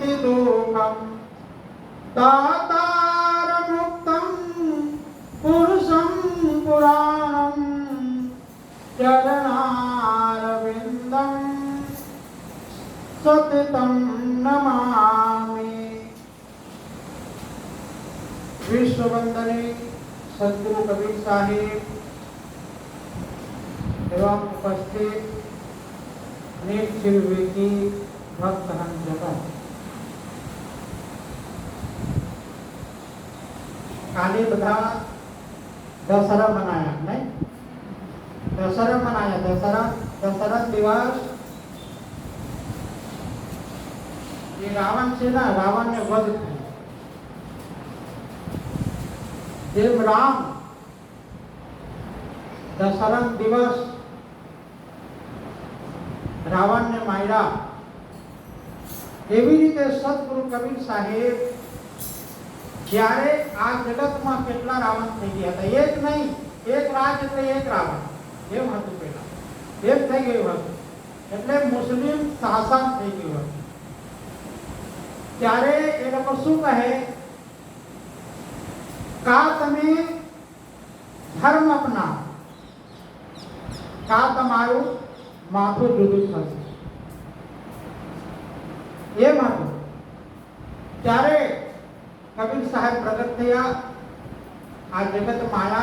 शान्ति दुःखं दातारमुक्तं पुरुषं पुराणं चरणारविन्दं सततं नमामि। विश्ववंदनीय सद्गुरु कबीर साहिब एवं उपस्थित अनेक शिववेकी भक्तजन जगत, काले बधा दशहरा मनाया नहीं, दशहरा मनाया, दशहरा दिवस ये रावण से ना, रावण ने वध किया। देव राम दशहरा दिवस रावण ने मार्या। एवी रीते सद्गुरु कबीर साहेब જ્યારે આ જગતમાં કેટલા રાવણ થઈ ગયા હતા, એક નહીં, એક રાજ એટલે એક રાવણ એમ હતું, પહેલા એક થઈ ગયું હતું એટલે મુસ્લિમ શાસન થઈ ગયું હતું। ત્યારે એ લોકો શું કહે, કા તમે ધર્મ અપનાવો, કા તમારું માથું જુદું થશે, એમ હતું। ત્યારે कबीर साहेब प्रगट थया, आ जगत माया,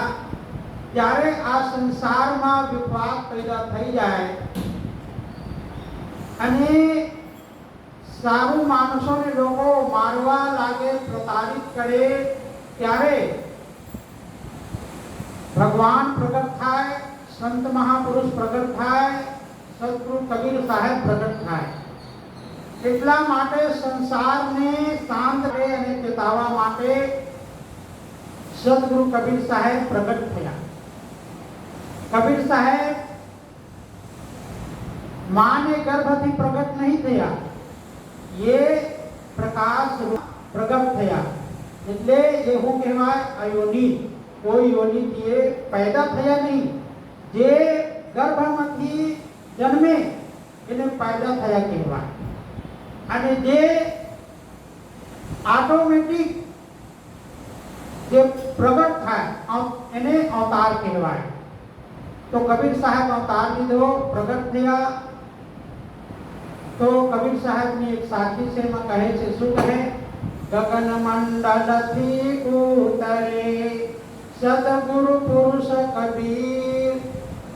त्यारे आ संसार में विवाद पैदा थई जाए अने सारू माणसों ने लोगो मारवा लागे, प्रताड़ित करे, त्यारे भगवान प्रगट थाय, संत महापुरुष प्रगट थाय, सद्गुरु कबीर साहेब प्रगट थाय। એટલા માટે સંસારને શાંત રહે અને ચેતવવા માટે સદગુરુ કબીર સાહેબ પ્રગટ થયા। કબીર સાહેબ માને ગર્ભથી પ્રગટ નહીં થયા, એ પ્રકાશ પ્રગટ થયા। એટલે એવું કહેવાય અયોનિ, કોઈ યોનિથી એ પેદા થયા નહીં, જે ગર્ભમાંથી જન્મે એને પેદા થયા કહેવાય। અને જે ऑटोमेटिक જે પ્રગટ થાય એને અવતાર કહેવાય। તો કબીર સાહેબ અવતાર લીધો, પ્રગટ થયા। તો કબીર સાહેબ ની એક સાખી છે, એમાં કહે છે, શું કહે, ગગન મંડળથી ઉતરે સદગુરુ પુરુષ કબીર,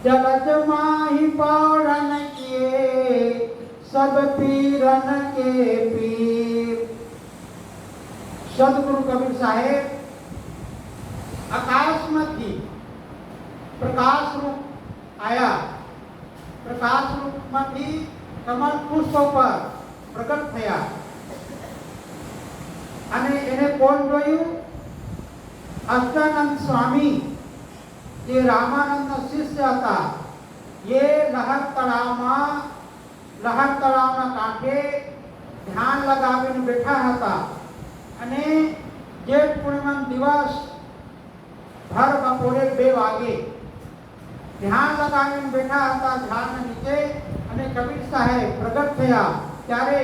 જગત માહી પૌરણ કિએ सब पीरन के पीर। सदगुरु कबीर साहेब आकाश में थी, प्रकाश रूप आया, प्रकाश रूप में थी कमल पुष्प पर प्रकट थया। अने एने कोण जोयु, अष्टानंद स्वामी जे रामानंद शिष्य था, ये लहर तलाव में, लहर तलावना कांठे ध्यान लगावीने बैठा हता अने जेठ पूर्णिमा दिवस भर बपोरे 2 वागे ध्यान लगावीने बैठा हता झाड़ नीचे अने कबीर साहेब प्रगट थया। त्यारे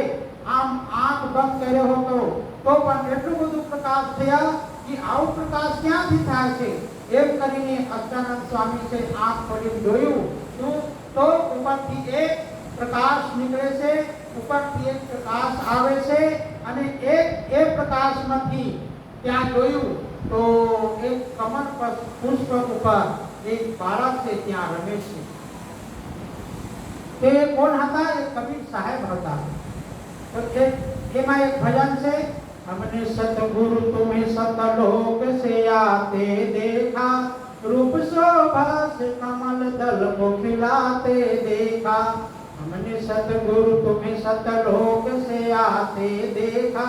आम आंख बंद कर्यो हतो तो पण એટલું બધું પ્રકાશ થયા કે આવો પ્રકાશ ક્યાંથી થાય છે એમ કરીને અષ્ટાનંદ स्वामी से आंख खोલીને જોયું તો ઉપરથી એક प्रकाश निकले से, ऊपर थी एक प्रकाश आवे से अने एक प्रकाश मथी त्या जोयु तो एक कमल पर पुष्प ऊपर एक बालक से त्या रमे छे। ते कोण हता, एक कबीर साहेब हता। तो एमा एक भजन से, हमने सतगुरु तुम्हें सतलोक से आते देखा, रूप शोभा से कमल दल को खिलाते देखा। हमने सतगुरु तुम्हें सतलोक से आते देखा,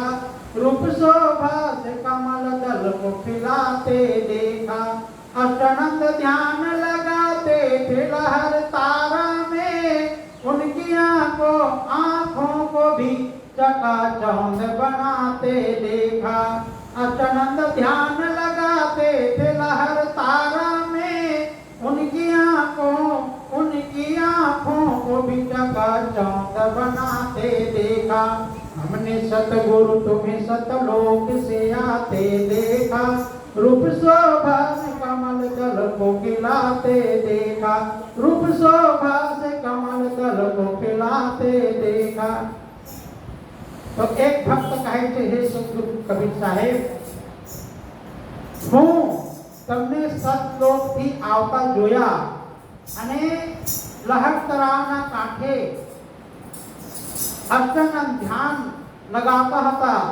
रूप शोभा से कमल दल को खिलाते देखा। अष्टानंद ध्यान लगाते थे लहर तारा में, उनकी आंखों को भी चकाचौंध बनाते देखा। अष्टानंद ध्यान लगाते थे लहर तारा में, उनकी आंखों को भी चकाचौंध बनाते देखा। हमने सतगुरु तुम्हें सतलोक से आते देखा, रूप शोभा से कमल दल को खिलाते देखा, रूप शोभा से कमल दल को खिलाते देखा। तो एक भक्त कहे છે, હે સદગુરુ કબીર સાહેબ, હું તમને સતલોકથી આવતા જોયા અને લહર તળાવના કાંઠે અષ્ટાંગ ધ્યાન લગાવતા હતા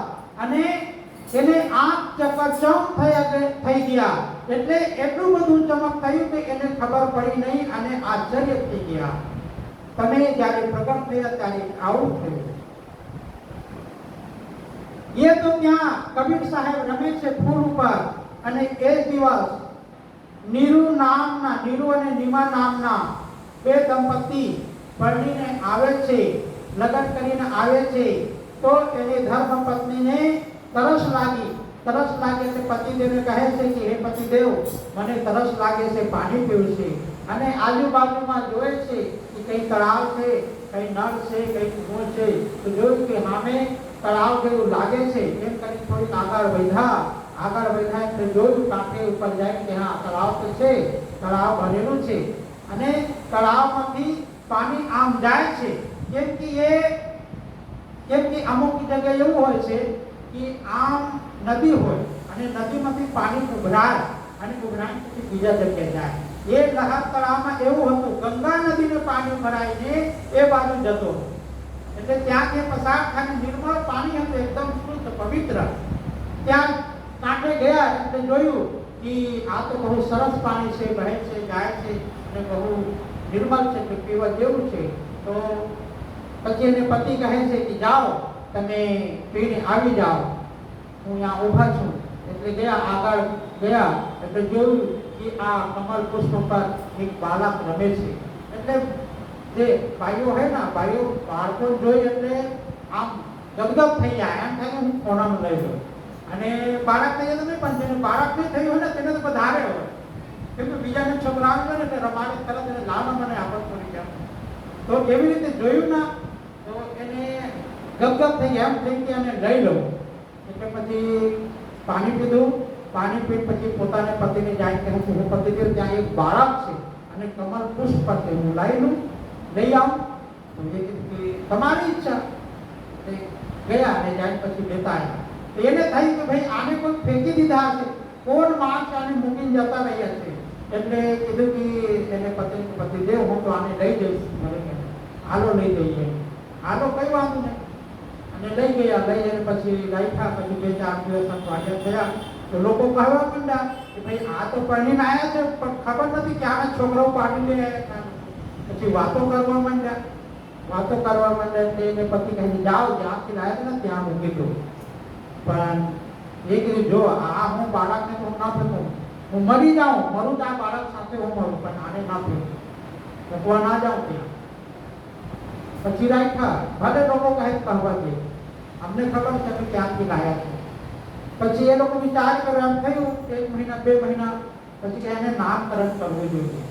અને એને આંખ ચકચમ થઈ ગયા, એટલે એટલું બધું ચમક થયું કે એને ખબર પડી નહીં અને આશ્ચર્ય થઈ ગયા। તમે જ્યારે પ્રગટ થયા ત્યારે આવું થયું। ये तो क्या कबीर साहेब रमे छे फूल पर અને એ દિવસ નીરુ નામના, નીરુ અને નીમા નામના બે દંપતી પરણીને આવે છે, લગ્ન કરીને આવે છે। તો એની ધર્મપત્નીને તરસ લાગી એટલે પતિદેવને કહે છે કે હે પતિદેવ, મને તરસ લાગે છે, પાણી પીવું છે। અને આજુબાજુમાં જોવે છે કે કઈ તળાવ છે, કઈ નળ છે, કઈ કૂવો છે। તો જોયું કે સામે તળાવ જેવું લાગે છે, એમ કરી થોડીક આગળ વધ્યા એટલે જોયું કાંઠે ઉપર જાય કે હા તળાવ તો છે, તળાવ ભરેલું છે અને તળાવમાંથી પાણી આમ જાય છે। કેમ કે અમુક જગ્યાએ એવું હોય છે કે આમ નદી હોય અને નદીમાંથી પાણી ઉભરાય અને ઉભરાઈને પછી બીજા જગ્યાએ જાય। એ લહર તળાવમાં એવું હતું, ગંગા નદીને પાણી ભરાઈને એ બાજુ જતો, એટલે ત્યાં જે પસાર થાય નિર્મળ પાણી હતું, એકદમ શુદ્ધ પવિત્ર। ત્યાં કાંઠે ગયા એટલે જોયું કે આ તો બહુ સરસ પાણી છે, વહે છે, જાય છે અને બહુ નિર્મળ છે, કે પીવા જેવું છે। તો પછી એને પતિ કહે છે કે જાઓ તમે પીને આવી જાઓ, હું અહીંયા ઊભા છું। એટલે ગયા, આગળ ગયા એટલે જોયું કે આ કમલ પુષ્પ પર એક બાળક રમે છે। એટલે જે ભાઈઓ હોય ને, ભાઈઓ બાળકો જોઈ એટલે આમ ગદગદ થઈ જાય, એમ થાય કે હું કોણામાં લઈ લઉં। અને બાળક થઈ જાય તો નહીં, પણ જેને બાળક નહીં થયું હોય ને તેને તો વધારે હોય, કેમ કે બીજાને છોકરા આવે ને એટલે રમાડે તરત એને લાવવા મને આપત પડી જાય। તો એવી રીતે જોયું ના, તો એને ગદગદ થઈ ગયા, એમ થઈ કે એને લઈ લઉં। એટલે પછી પાણી પીધું, પાણી પી પછી પોતાને પતિને જાય કે હું પતિદેવ ત્યાં એક બાળક છે અને કમલ પુષ્પ છે, હું લઈ આવું। તો એ કીધું કે તમારી ઈચ્છા। ગયા અને જાય પછી લેતા આવ્યા। તો એને થયું કે ભાઈ આને કોઈ ફેંકી દીધા હશે, કોણ માણસ આને મૂકીને જતા રહ્યા છે। એટલે કીધું કે એને પતિદેવ હું તો આને લઈ જઈશ, હાલો લઈ જઈએ, હાલો કઈ વાંધો નહીં। અને લઈ ગયા, લઈ જઈને પછી રાખ્યા, પછી 2-4 દિવસ વાગ્યા થયા તો લોકો કહેવા માંડ્યા કે ભાઈ આ તો પરણીને આવ્યા છે પણ ખબર નથી કે આના છોકરાઓ પાડી લે આવ્યા। પછી વાતો કરવા માંડ્યા એટલે એને પતિ કહે જાઓ જ્યાંથી લાવ્યા ને ત્યાં મૂકી દો। પણ એ કીધું જો આ હું બાળકને તો ના ફેંકું, હું મરી જાઉં, મરું તો આ બાળક સાથે હું મરું, પણ આને ના ફેંકું, મૂકવા ના જાઉં ત્યાં। પછી રાખ્યા, ભલે લોકો કહે કહેવા દે, અમને ખબર છે કે ક્યાંથી લાવ્યા છે। પછી એ લોકો વિચાર કર્યો, એમ થયું 1 મહિના 2 મહિના પછી કે એને નામકરણ કરવું જોઈએ।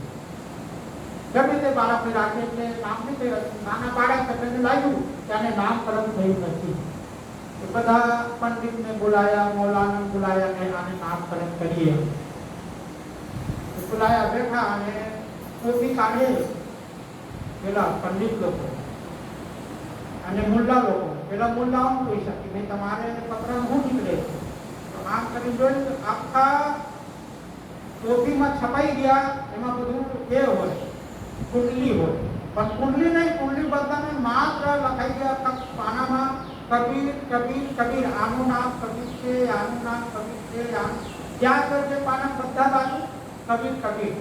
ગમે તે બાળકને રાખે એટલે નામ નહીં થયું, નાના બાળક એટલે લાગ્યું કે આને નામકરણ થયું નથી। બધા પંડિતને બોલાયા, મૌલાને બોલાયા અને આને નામકરણ કરીએ। બોલાયા, બેઠા અને કોપી કાઢે પેલા પંડિત લોકો અને મુલ્લા લોકો। પેલા મુલ્લાઓને પૂછે કે ભાઈ તમારે પત્ર શું નીકળે છે? તો આમ કરી જોયું તો આખા ટોપીમાં છપાઈ ગયા, એમાં બધું એ હોય, કુંડલી હોય, પણ કુંડલી નહીં, કુંડલી બધાને માત્ર લખાઈ ગયા પાનામાં કબીર કબીર કબીર, આનું નામ કબીર છે, આનું નામ કબીર છે, જ્યાં જે પાના બધા બાજુ કબીર કબીર।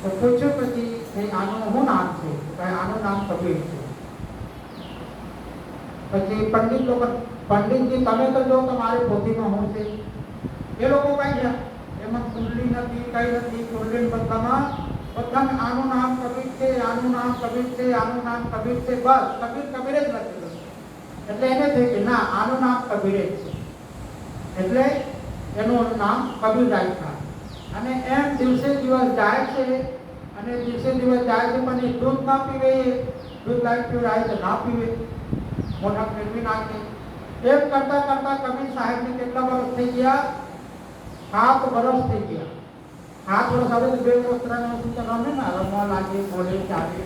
તો પૂછ્યું પછી ભાઈ આનું શું નામ છે? ભાઈ આનું નામ કબીર છે। પછી પંડિતજી તમે તો જો તમારી પોથીમાં શું છે? એ લોકો કઈ ગયા, એમાં કુંડલી નથી, કઈ નથી, કુંડલી બધામાં આનું નામ કબીર છે, આનું નામ કબીર છે, આનું નામ કબીર છે, બસ કબીર કબીર જ લખેલું। એટલે એને થયું કે ના આનું નામ કબીર જ છે, એટલે એનું નામ કબીર રાખ્યા। અને એમ દિવસે દિવસ જાય છે અને દિવસે દિવસ જાય છે, પણ એ દૂધ ના પીવે, દૂધ લાવી પીવડાય તો ના પીવે। મોઢા ફેરવી નાખે. એમ કરતા કરતા કબીર સાહેબને કેટલા વર્ષ થઈ ગયા? 7 વર્ષ થઈ ગયા. 7 વર્ષ હવે તો 2 વર્ષ 3 વર્ષ તો રમે ને, રમવા લાગે, બોલે, ચાલે.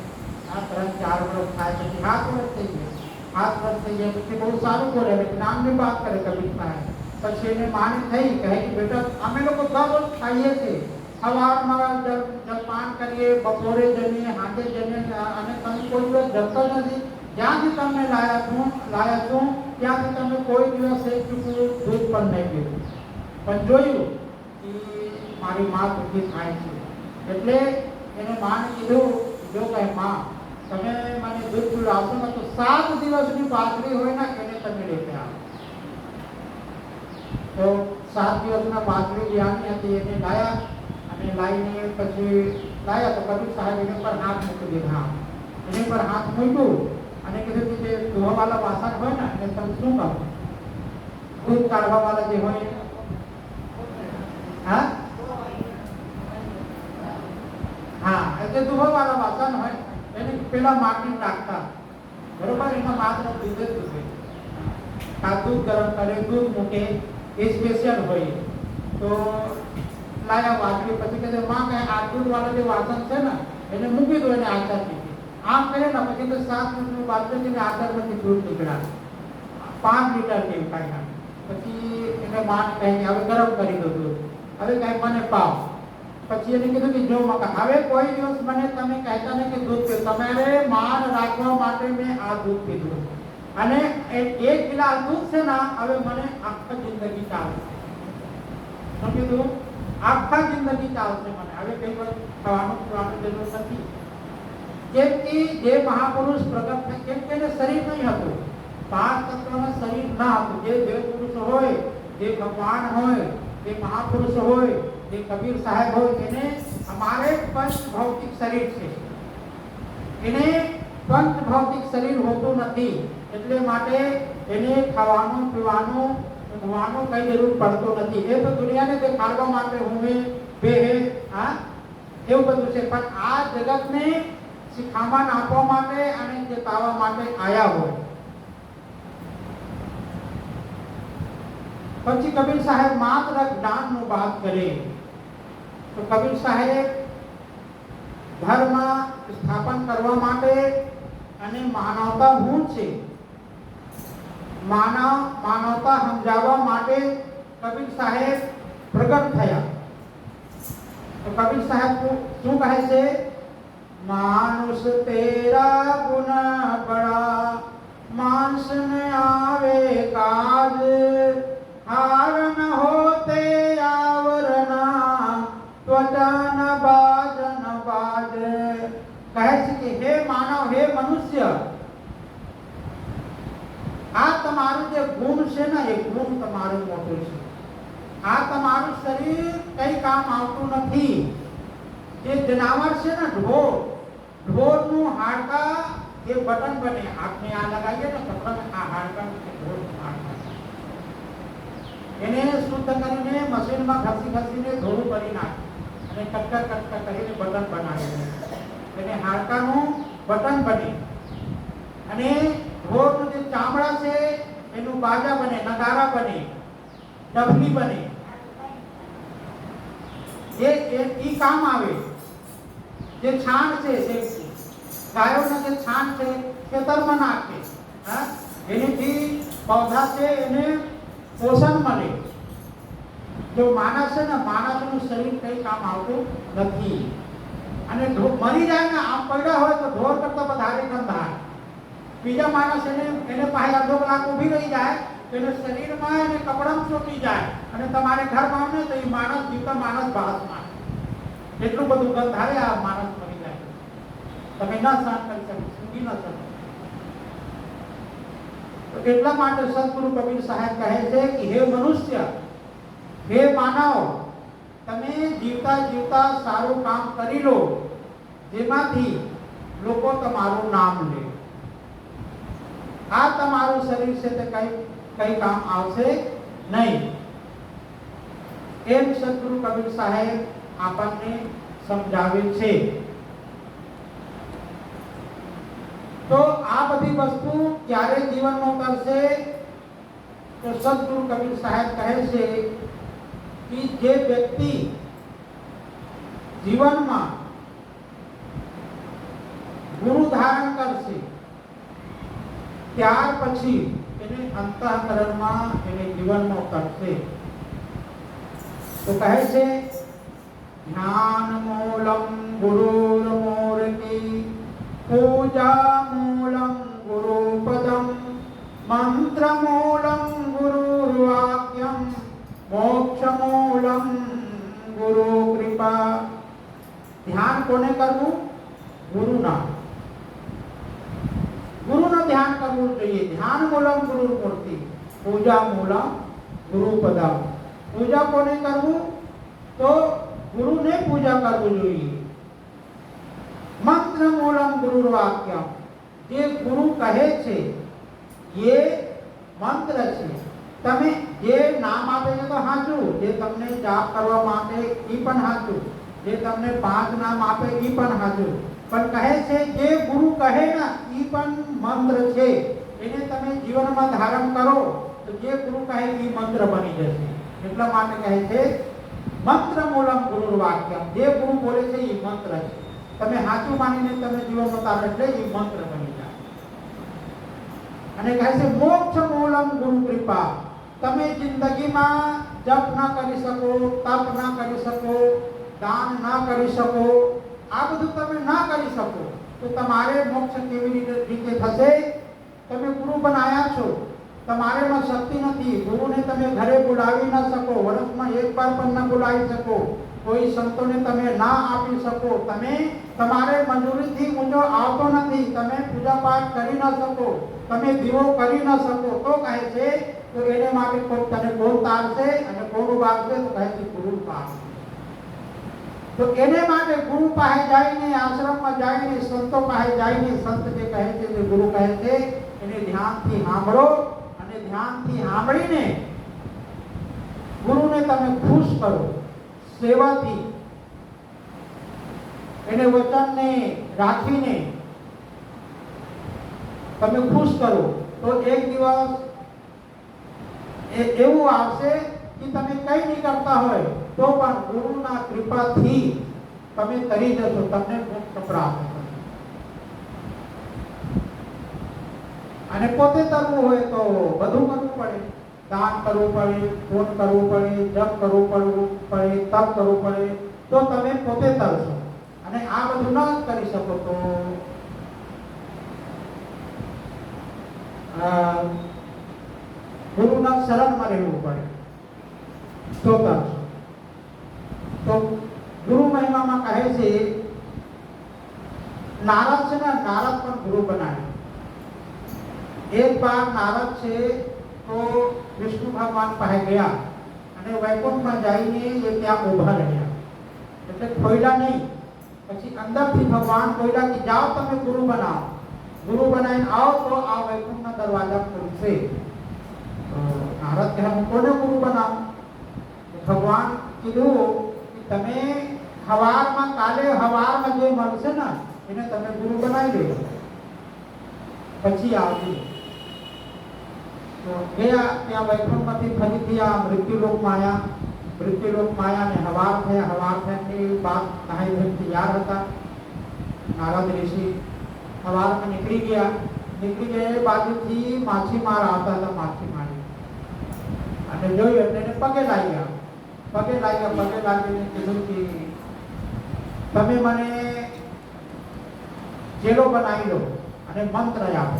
આ 3-4 વર્ષ થાય પછી 7 વર્ષ થઈ ગયા. 7 વર્ષ થઈ ગયા પછી બહુ સારું બોલે, જ્ઞાનની વાત કરે કબીર સાહેબ. પછી એને માને થઈ કહે કે બેટા અમે લોકો દર રોજ ખાઈએ છીએ, સવારમાં જલપાન કરીએ, બપોરે જમીએ, સાંજે જમીએ, અને તમે કોઈ દિવસ જમતા નથી. જ્યાંથી તમને લાયા છું ત્યાંથી તમે કોઈ દિવસ એક ચૂકવું દૂધ પણ નહીં પીવું. પણ જોયું કે મારી માં દુઃખી થાય છે, એટલે એને માને કીધું જો કહે માં તમે મને દૂધ પીવડાવશો ને તો 7 દિવસની બાજરી હોય ને એને તમે લેતે આવો. તો 7 દિવસના બાજરી લેવાની હતી એને લાયા, અને લાવીને પછી લાયા તો કબીર સાહેબ એની પર હાથ મૂકી દીધા. એની પર હાથ મૂક્યું અને કીધું કે જે ધોવાવાળા વાસણ હોય ને એને તમે શું કહો? દૂધ કાઢવાવાળા જે હોય, હા હા, એટલે ધોવાવાળા વાસણ હોય એને પેલા માટી નાખતા, બરોબર? એમાં માત્ર દૂધ જ દૂધે. આ દૂધ ગરમ કરે, દૂધ મૂકે, એ સ્પેશિયલ હોય. તો લાયા વાસળી, પછી કહે માં કહે આ દૂધ વાળા જે વાસણ છે ને એને મૂકી દો, એને આચાર દીધી. આમ કરે ને પછી તો 7 મિનિટની બાજરીને આચારમાંથી દૂધ નીકળ્યા 5 લીટર જેવું કાઢ્યા. પછી એને માન કહે કે હવે ગરમ કરી દો દૂધ, હવે કાંઈ મને પાવ. પછી એને કીધું કે જો મકા હવે કોઈ દિવસ મને તમે કહેતા નહીં કે દૂધ પીઓ, તમારે માન રાખવા માટે મેં આ દૂધ પીધું, અને 1 ગ્લાસ દૂધ છે ને હવે મને આખા જિંદગી ચાલશે. શું કીધું? આખા જિંદગી ચાલશે મને, હવે કઈ વાર ખાવાનું પીવાનું જરૂર નથી. કેમ કે જે મહાપુરુષ પ્રગટ થાય, કેમ કે એને શરીર નહીં હતું, 5 તત્વનું શરીર ના હતું. જે દેવ પુરુષ હોય, જે ભગવાન હોય, જે મહાપુરુષ હોય, જે કબીર સાહેબ હોય, એને અમારે પંચ ભૌતિક શરીર છે, એને પંચ ભૌતિક શરીર હોતું નથી. એટલે માટે એને ખાવાનું પીવાનું ઊંઘવાનું કઈ જરૂર પડતો નથી. એ તો દુનિયાને દેખાડવા માટે હું બે હા એવું બધું છે, પણ આ જગતને શિખામણ આપવા માટે અને ચેતવવા માટે આયા હોય. પછી કબીર સાહેબ માત્ર જ્ઞાનનું વાત કરે તો કબીર સાહેબ ધર્મ સ્થાપન કરવા માટે અને માનવતા શું છે, માનવતા સમજાવવા માટે કબીર સાહેબ પ્રગટ થયા. તો કબીર સાહેબ શું કહે છે? मानुष तेरा गुण बड़ा, मांस न आवे काज, हार न होते आवरणा, त्वचा न बाज न बाज. કહે છે કે હે માનવ, હે મનુષ્ય, આ તમારું જે ગુણ છે ને એ ગુણ તમારું મોટું છે. આ તમારું શરીર કઈ કામ આવતું નથી. જે જનાવર છે ને ઢોરનું હાડકા એ બટન બને, આપણે આ લગાવીએ ને પકડ, આ હાડકા ઢોરનું હાડકા એને શુદ્ધ કરીને મશીનમાં ઘસીને ધોળું કરી નાખે અને કટકા કરીને બટન બનાવે, એને હાડકાનું બટન બને. અને ઢોરનું જે ચામડા છે એનું બાજા બને, નગારા બને, ડબલી બને. એ કામ આવે. જે છાણ છે, ગાયોના જે છાણ છે ખેતરમાં નાખે, એનાથી પૌધા છે એને પોષણ મળે. જો માણસ છે ને, માણસનું શરીર કઈ કામ આવતું નથી. અને મરી જાય ને, આમ પડ્યા હોય તો ઢોર કરતા વધારે ગંધાય. બીજા માણસ એને પાસે અડધો કલાક ઊભી રહી જાય તો એને શરીરમાં એને કપડાં ચોટી જાય, અને તમારે ઘરમાં આવે ને તો એ માણસ જીવતા માણસ બાળકમાં એટલું બધું ગંધ આવે, આ માણસ મરી જાય. તમે ન સહન કરી શકો, સૂંઘી ન શકો. તો એટલા માટે સદગુરુ કબીર સાહેબ કહે છે કે હે મનુષ્ય, હે માનવ, તમે જીવતા જીવતા સારું કામ કરી લો, જેમાંથી લોકો તમારું નામ લે. આ તમારું શરીર છે તે કઈ કામ આવશે નહીં. એમ સદગુરુ કબીર સાહેબ આપણને સમજાવે છે. તો આ બધી વસ્તુ ક્યારે જીવનમાં કરશે? તો સદગુરુ કબીર સાહેબ કહે છે કે જે વ્યક્તિ જીવનમાં ગુરુ ધારણ કરશે ત્યાર પછી એને અંતઃકરણમાં એને જીવનમાં કરશે. તો કહે છે જ્ઞાન મૂલમ ગુરુર મૂર્તિ, પૂજા મૂલમ ગુરુપદમ, મંત્ર મૂલમ ગુરુર્વાક્યમ, મોક્ષ મૂલમ ગુરુ કૃપા. ધ્યાન કોને કરવું? ગુરુના. ગુરુનું ધ્યાન કરવું જોઈએ. ધ્યાન મૂલમ ગુરુ મૂર્તિ, પૂજા મૂલમ ગુરુપદમ. પૂજા કોને કરવું? તો ગુરુને પૂજા કરવું જોઈએ. મંત્ર મૂલમ ગુરુર્વાક્યમ, જે ગુરુ કહે છે એ મંત્ર છે. તમે જે નામ આપે છે તો સાચું, જે તમને જાપ કરવા માટે એ પણ સાચું, જે તમને 5 નામ આપે એ પણ સાચું, પણ કહે છે જે ગુરુ કહે ને એ પણ મંત્ર છે. એને તમે જીવનમાં ધારણ કરો તો જે ગુરુ કહે એ મંત્ર બની જશે. એટલા માટે કહે છે મંત્ર મૂલમ ગુરુર્વાક્યમ, જે ગુરુ બોલે છે એ મંત્ર છે. તમે સાચું માનીને તમે જીવનમાં તારે એટલે એ મંત્ર બની જાય. અને કહે છે મોક્ષ મૂલમ ગુરુ કૃપા. તમે જિંદગીમાં જપ ના કરી શકો, તપ ના કરી શકો, દાન ના કરી શકો, આ બધું તમે ના કરી શકો તો તમારે મોક્ષ કેવી રીતે થશે? તમે ગુરુ બનાયા છો, તમારેમાં શક્તિ નથી. ગુરુને તમે ઘરે બોલાવી ન શકો, વર્ષમાં એક વાર પણ ન બોલાવી શકો, કોઈ સંતોને તમે ના આપી શકો, તમે તમારે મજૂરીથી ઊંચો આવતો નથી, તમે પૂજા પાઠ કરી ન શકો, તમે દીવો કરી ન શકો, તો કહે છે તો એને માટે તને કોણ તારશે અને કોણ ઉભારશે? તો કહે છે ગુરુ પાસે. તો એને માટે ગુરુ પાસે જઈને, આશ્રમમાં જઈને, સંતો પાસે જઈને, સંત જે કહે છે જે ગુરુ કહે છે એને ધ્યાનથી સાંભળો અને ધ્યાનથી સાંભળીને ગુરુને તમે ખુશ કરો. સેવાથી એને વચનને રાખીને તમે ખુશ કરો તો એક દિવસ એવું આવશે કે તમે કઈ નહીં કરતા હોય તો પણ ગુરુના કૃપાથી તમે કરી જશો, તમને મોક્ષ પ્રાપ્ત થશે. અને પોતે તરવું હોય તો બધું કરવું પડે. દાન કરવું પડે, ફોન કરવું પડે, જપ કરવું પડે, તપ કરવું પડે, તો તમે પોતે તરશો. અને આ બધું ન કરી શકો તો ગુરુના શરણમાં રહેવું પડે તો તરશો. તો ગુરુ મહિમામાં કહે છે નારદ છે ને, નારદ પણ ગુરુ બનાવ્યો. એક બાર નારદ છે તો વિષ્ણુ ભગવાન પાસે ગયા અને વૈકુંઠમાં જઈને એ ત્યાં ઉભા રહ્યા. એટલે ખોયલા નહીં, પછી અંદરથી ભગવાન ખોયલા કે જાઓ તમે ગુરુ બનાવો, ગુરુ બનાવીને આવો તો આ વૈકુંઠના દરવાજા ખુલશે. તો નારદ કહે હું કોને ગુરુ બનાવું? ભગવાન કીધું કે તમે કાલે હવારમાં જે મળશે ને એને તમે ગુરુ બનાવી દેજો, પછી આવજો. તો ગયા ત્યાં વૈકુંઠમાંથી ફરીથી આ મૃત્યુલોકમાં આવ્યા. મૃત્યુલોકમાં આવ્યા ને હવાર થયા બાદ નાહી ધોઈને તૈયાર હતા. નારદ ઋષિ હવારમાં નીકળી ગયા એ બાજુથી માછીમાર આવતા હતા, માછીમારી અને જોયું એટલે એને પગે લાગીને કીધું કે તમે મને ચેલો બનાવી લો અને મંત્ર આપો.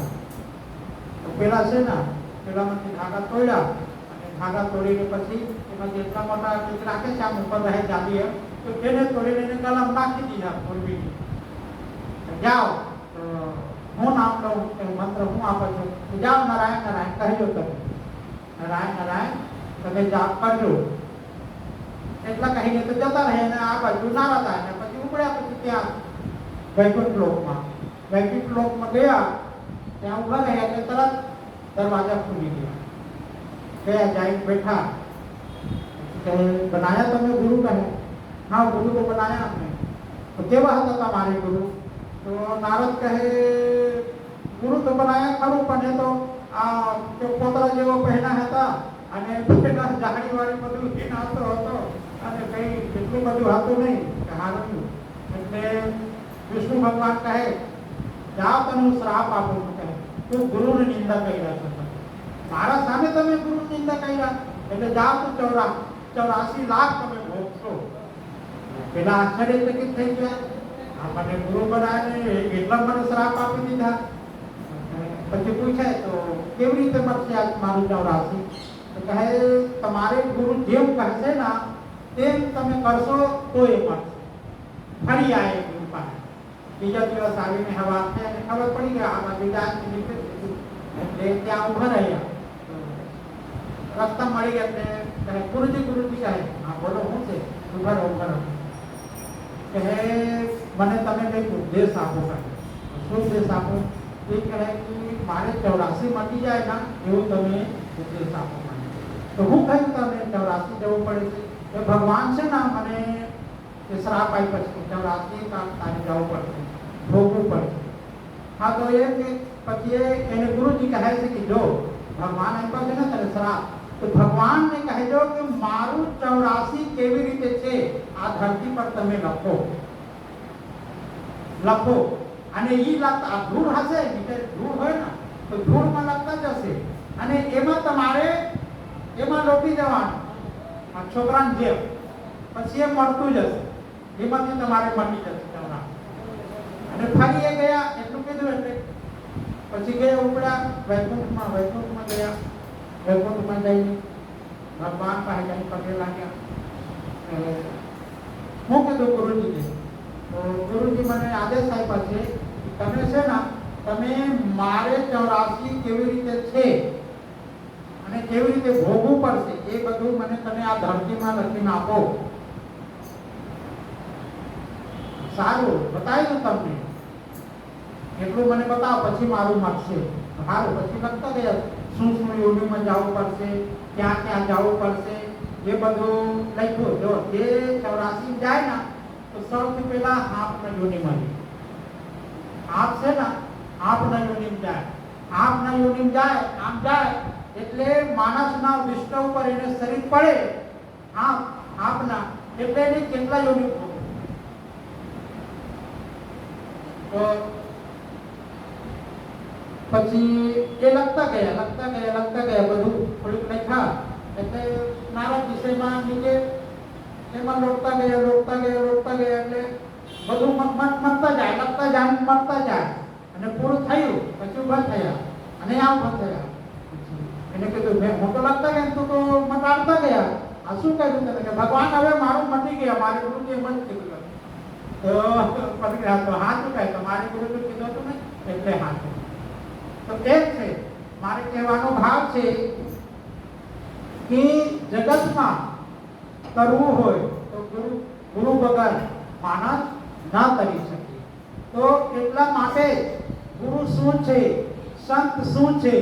તો પેલામાંથી ધાગા તોડ્યા અને ધાગા તોડીને પછી એમાં જેટલા મોટા રાખે છે આમ ઉપર રહે ચાલી તો એને તોડીને એને કલમ નાખી દીધા પૂર્વીની. જાઓ તો હું નામ લઉં મંત્ર હું આપું છું, જાઓ નારાયણ નારાયણ કહેજો, તમે નારાયણ તમે જાપ કરજો. એટલા કહીને તો જતા રહે અને આ બાજુ નારદ આવ્યા. પછી ઉપડ્યા પછી ત્યાં વૈકુંઠ લોકમાં ગયા. ત્યાં ઉભા રહ્યા એટલે તરત દરવાજા ખુલી ગયા. જાય બેઠા. बनाया તમે गुरु કહે? हाँ गुरु को बनाया हमने. तो केवा હતા તમારે गुरु? तो नारद કહે ગુરુ તો બનાયા ખરું, પણ એ તો આ પોતરા જેવો પહેર્યા હતા અને પેલા જાડીવાળી બધું નાતો હતો અને કઈ એટલું બધું હતું નહીં કે હારું. એટલે વિષ્ણુ ભગવાન કહે જાઓ તને હું શ્રાપ આપું છું, કહે તું ગુરુની નિંદા કર્યા છો, મારા સામે તમે ગુરુની નિંદા કર્યા એટલે જાઓ તું 84 લાખ તમે ભોગશો. પેલા આશ્ચર્યચકિત થઈ ગયા, આ મને ગુરુ બનાવીને એટલા મને શ્રાપ આપી દીધા. પછી પૂછાય તો કેવી રીતે મળશે આજ મારું 84? તો કહે તમારે ગુરુ જેમ કહેશે ને તેમ તમે કરશો તો એ મળશે. ફરી આવે ગુરુ પાસે, બીજા દિવસ આવીને હવા આપે અને ખબર પડી ગયા આમાં બીજા એટલે ત્યાં ઉભા રહ્યા. રસ્તા મળી ગયા એટલે કહે ગુરુજી કહે હા બોલો શું છે? ઉભા રહો કહે મને તમે કંઈક ઉપદેશ આપો. કહે શું ઉપદેશ આપો? એ કહે કે મારે 84 મટી જાય ના એવું તમે ઉપદેશ આપો. તો હું કહ્યું તમે 84 જવું પડે છે? તો ભગવાન છે ને મને એ શ્રાપ આપ્યો છે 84 તારે જવું પડશે, ભોગવું પડશે. હા તો એ કે પછી એને ગુરુજી કહે છે કે જો ભગવાન આપ્યો છે ને તને શ્રાપ, તો ભગવાનને કહેજો કે મારું 84 કેવી રીતે છે આ ધરતી પર તમે લખો અને એ લખતા ધૂળ હશે, ધૂળ હોય ને તો ધૂળમાં લખતા જશે અને એમાં તમારે એમાં લોટી જવાનું આ છોકરાને જેમ, પછી એ મળતું જશે, એમાંથી તમારે મટી જશે 84. અને ફરી એ ગયા એટલું કીધું એટલે પછી ગયા ઉપડ્યા વૈકુંઠમાં ગયા. વૈકુંઠમાં જઈને ભગવાન પાસે જઈને પગે લાગ્યા. હું કીધું ગુરુજીને, તો ગુરુજી મને આદેશ આપ્યો છે તમે છે ને તમે મારે 84 કેવી રીતે છે અને કેવી રીતે ભોગવું પડશે એ બધું મને તમે આ ધરતીમાં લખીને આપો. સારું બતાવી દઉં તમને, એટલું મને બતાવો પછી મારું મળશે. સારું પછી લખતા ગયા શું યોનિમાં જવું પડશે, ક્યાં જવું પડશે એ બધું લખ્યું. જો જે 84 જાય ને તો સૌથી પહેલા હાફના યોનિમાં હાફ છે ને હાફના યોનિમાં જાય. હાફના યોનિમાં જાય આમ જાય એટલે માણસના વિષ્ણુ ઉપર એને શરીર પડે હાફના એટલે એને કેટલા યોનિ તો પછી એ લખતા ગયા બધું થોડીક લખ્યા એટલે નાના વિષયમાં નીચે એમાં લોટતા ગયા એટલે બધું મતતા જાય લખતા જાય અને પૂરું થયું પછી ઉભા થયા અને આ ઉભા થયા. એને કીધું મેં હું તો લખતા ગયા તું તો મટાડતા ગયા, આ શું કહ્યું તમે? કે ભગવાન હવે મારું મટી ગયા, મારે ગુરુજી એમ જ કીધું. તો પડી ગયા તો હા શું કહે તમારે ગુરુજી કીધું હતું ને એટલે હા. તો એ છે મારે કહેવાનો ભાવ છે કે જગતમાં કરવું હોય તો ગુરુ વગર માણસ ના કરી શકે. તો એટલા માટે ગુરુ શું છે, સંત શું છે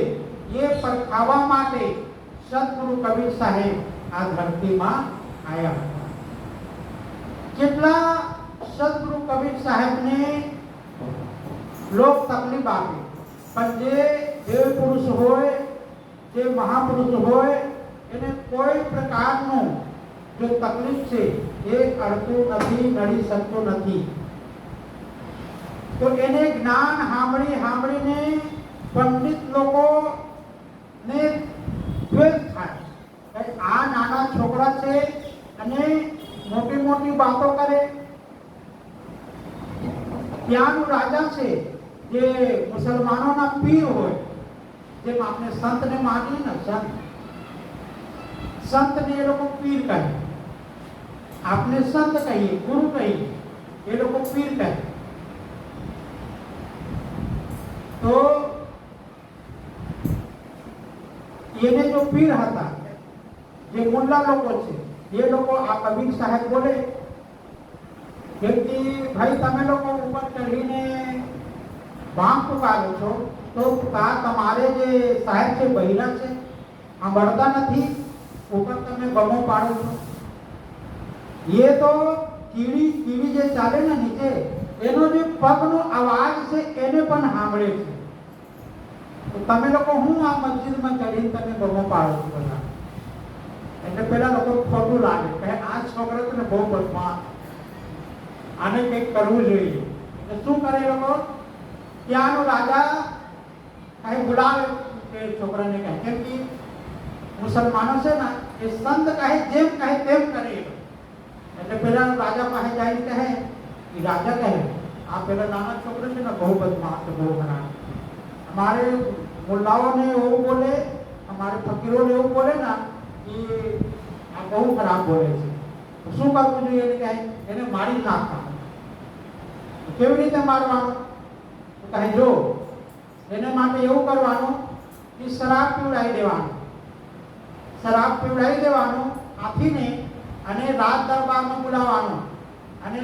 એ પરખાવા માટે સદગુરુ કબીર સાહેબ આ ધરતીમાં આવ્યા હતા. કેટલા સદગુરુ કબીર સાહેબને લોક તકલીફ આપી, પણ જે દેવ પુરુષ હોય, જે મહાપુરુષ હોય એને કોઈ પ્રકારનું જો તકલીફ છે એ અડતું નથી, નડી શકતું નથી. તો એને જ્ઞાન સાંભળીને પંડિત લોકો ને દ્વેષ થાય. આ નાના છોકરા છે અને મોટી વાતો કરે. ત્યાંનું રાજા છે જે મુસલમાનોના પીર હોય, જેમ આપણે સંતને માનીએ ને સંતને એ લોકો પીર કહે, આપણે સંત કહીએ, ગુરુ કહીએ, એ લોકો પીર કહે. તો એને જો પીર હતા, જે મુલ્લા લોકો છે એ લોકો આ કબીર સાહેબ બોલે કે ભાઈ તમે લોકો ઉપર ચઢીને ભાંગ પુકારો છો તો તમારે જે સાહેબ છે બહિરા છે, સાંભળતા નથી, ઉપર તમે બમો પાડો છો. એ તો કીડી જે ચાલે ને નીચે એનો જે પગનો અવાજ છે એને પણ સાંભળે છે. તો તમે લોકો હું આ મસ્જિદમાં ચડીને તમે બમો પાડો છો બધા? એટલે પેલા લોકો ખોટું લાગે કે આ છોકરો તો ને બહુ બદમાશ, આને કંઈક કરવું જોઈએ. એટલે શું કરે એ લોકો? ત્યાંનો રાજા કઈ બોલાવે કે છોકરાને કહે, કેમ કે મુસલમાનો છે ને એ સંત કહે જેમ કહે તેમ કરે. એટલે પેલા રાજા પાસે જઈને કહે, એ રાજા કહે આ પેલા નાના છોકરો છે ને બહુ બદમાશ, બહુ ખરાબ, हमारे मुल्लाओं ने वो बोले, हमारे फकीरों ने वो बोले ना कि आप बहुत खराब बोले છે, તો શું કરવું જોઈએ? એને કહે એને મારી નાખવા. કેવી રીતે મારવાનું? તો કહે જો એને માટે એવું કરવાનું કે શરાબ પીવડાવી દેવાનું, શરાબ પીવડાવી દેવાનું હાથીને, અને રાજ દરબારમાં બોલાવવાનું, અને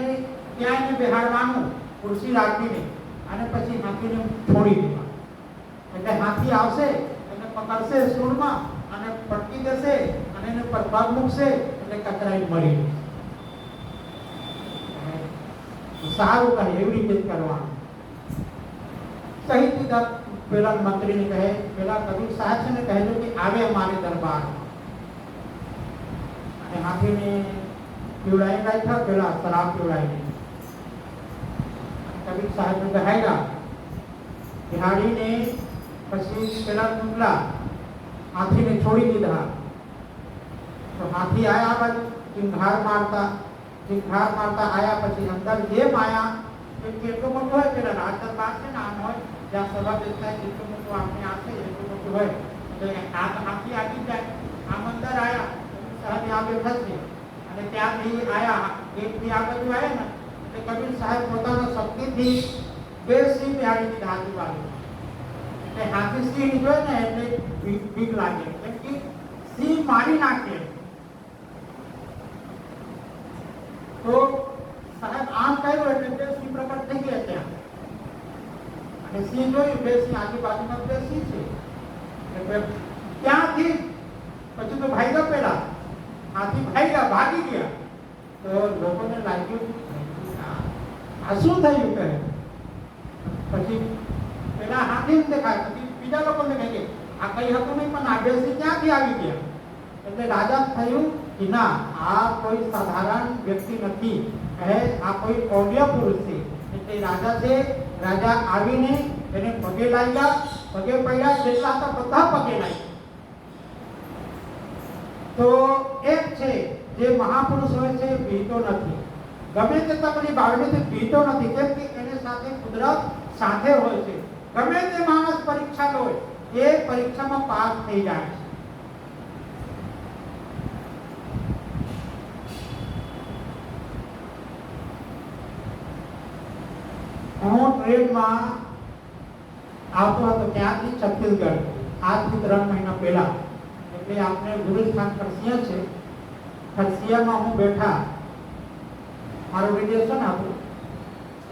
ત્યાં એને બેહાડવાનું ખુરશી રાખીને, અને પછી હાથીને છોડી દેવાનું. એટલે હાથી આવશે, એને પકડશે સૂળમાં અને પટકી દેશે, અને એને પર પગ મૂકશે એટલે કતરાઈ મરી જશે. સારું કહે એવી રીતે જ કરવાનું. સહી સીધા પેલા મંત્રીને કહે, પેલા કબીર સાહેબ છે ને કહેજો કે આવે અમારે દરબાર. અને હાથીને પીવડાવી રાખ્યા, પેલા શરાબ પીવડાવી. કબીર સાહેબને બેહાડ્યા, બિહાડીને પછી પેલા મુગલા હાથીને છોડી દીધા. તો હાથી આયા બાજુ ચિંઘાર મારતા આયા. પછી અંદર જેમ આયા કેટલું મોટું હોય, પેલા રાજ દરબાર છે ને આમ હોય, જ્યાં સભા બેસતા એટલું મોટું આપણે આ છે એટલું મોટું હોય, એટલે હાથી આવી જાય. આમ અંદર આયા, સાહેબ આ બેઠા છે, અને ત્યાંથી આયા ગેટની આ બાજુ આયા ને એટલે કબીર સાહેબ પોતાના શક્તિથી બે સિંહ બિહાડી દીધા હાથી બાજુ. એટલે હાથી સિંહ જોઈ ને એટલે બીક લાગે, કેમ કે સિંહ મારી નાખે. તો સાહેબ આમ કર્યું એટલે બે સિંહ પ્રકટ થઈ ગયા ત્યાં, અને સિંહ જોયું બે સિંહ આજુબાજુમાં બે સિંહ છે. એટલે ત્યાંથી પછી તો ભાગ્યા, પેલા હાથી ભાગી ગયા. તો લોકોને લાગ્યું આ શું થયું કહે. પછી પેલા હાથી દેખાય, પછી બીજા લોકોને કહે આ કઈ હતું નહીં, પણ આ બે સિંહ ક્યાંથી આવી ગયા. એટલે રાજા થયું કે ના આ કોઈ સાધારણ વ્યક્તિ નથી, કહે આ કોઈ ઔલ્ય પુરુષ છે. એટલે રાજા છે, રાજા આવીને એને પગે લાગ્યા, પગે પડ્યા, જેટલા હતા બધા પગે લાગ્યા. તો એક છે જે મહાપુરુષ હોય છે ભીતો નથી, ગમે તે તકલીફ આવે છે ભીતો નથી, કેમ કે એને સાથે કુદરત સાથે હોય છે. ગમે તે માણસ પરીક્ષા લે એ પરીક્ષામાં પાસ થઈ જાય છે. હું ટ્રેનમાં આવતો હતો ત્યાંથી છત્તીસગઢ, આજથી 3 મહિના પહેલા. એટલે આપણે ગુરુસ્થાન ખરસિયા છે, ખરસિયામાં હું બેઠા, મારું રિલેશન હતું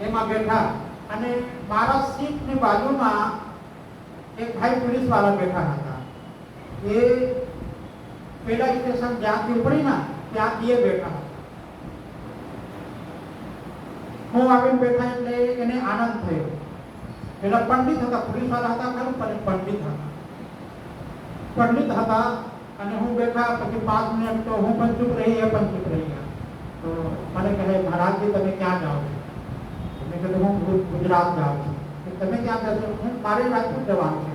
એમાં બેઠા, અને મારા સીટની બાજુમાં એક ભાઈ પોલીસ વાળા બેઠા હતા. એ પેલા સ્ટેશન જ્યાંથી ઉપડી ને ત્યાંથી એ બેઠા. હું આવીને બેઠા એટલે એને આનંદ થયો. પેલા પંડિત હતા, પોલીસ વાળા હતા ખરું, પણ પંડિત હતા. અને હું બેઠા, પછી 5 મિનિટ તો હું પણ ચૂપ રહી, એ પણ ચૂપ રહી ગયા. તો મને કહે મહારાજજી તમે ક્યાં જાઓ છો? મેં કીધું હું ગુજરાત જાઉં છું. તમે ક્યાં જશો? હું મારે રાજકોટ જવાનું છે.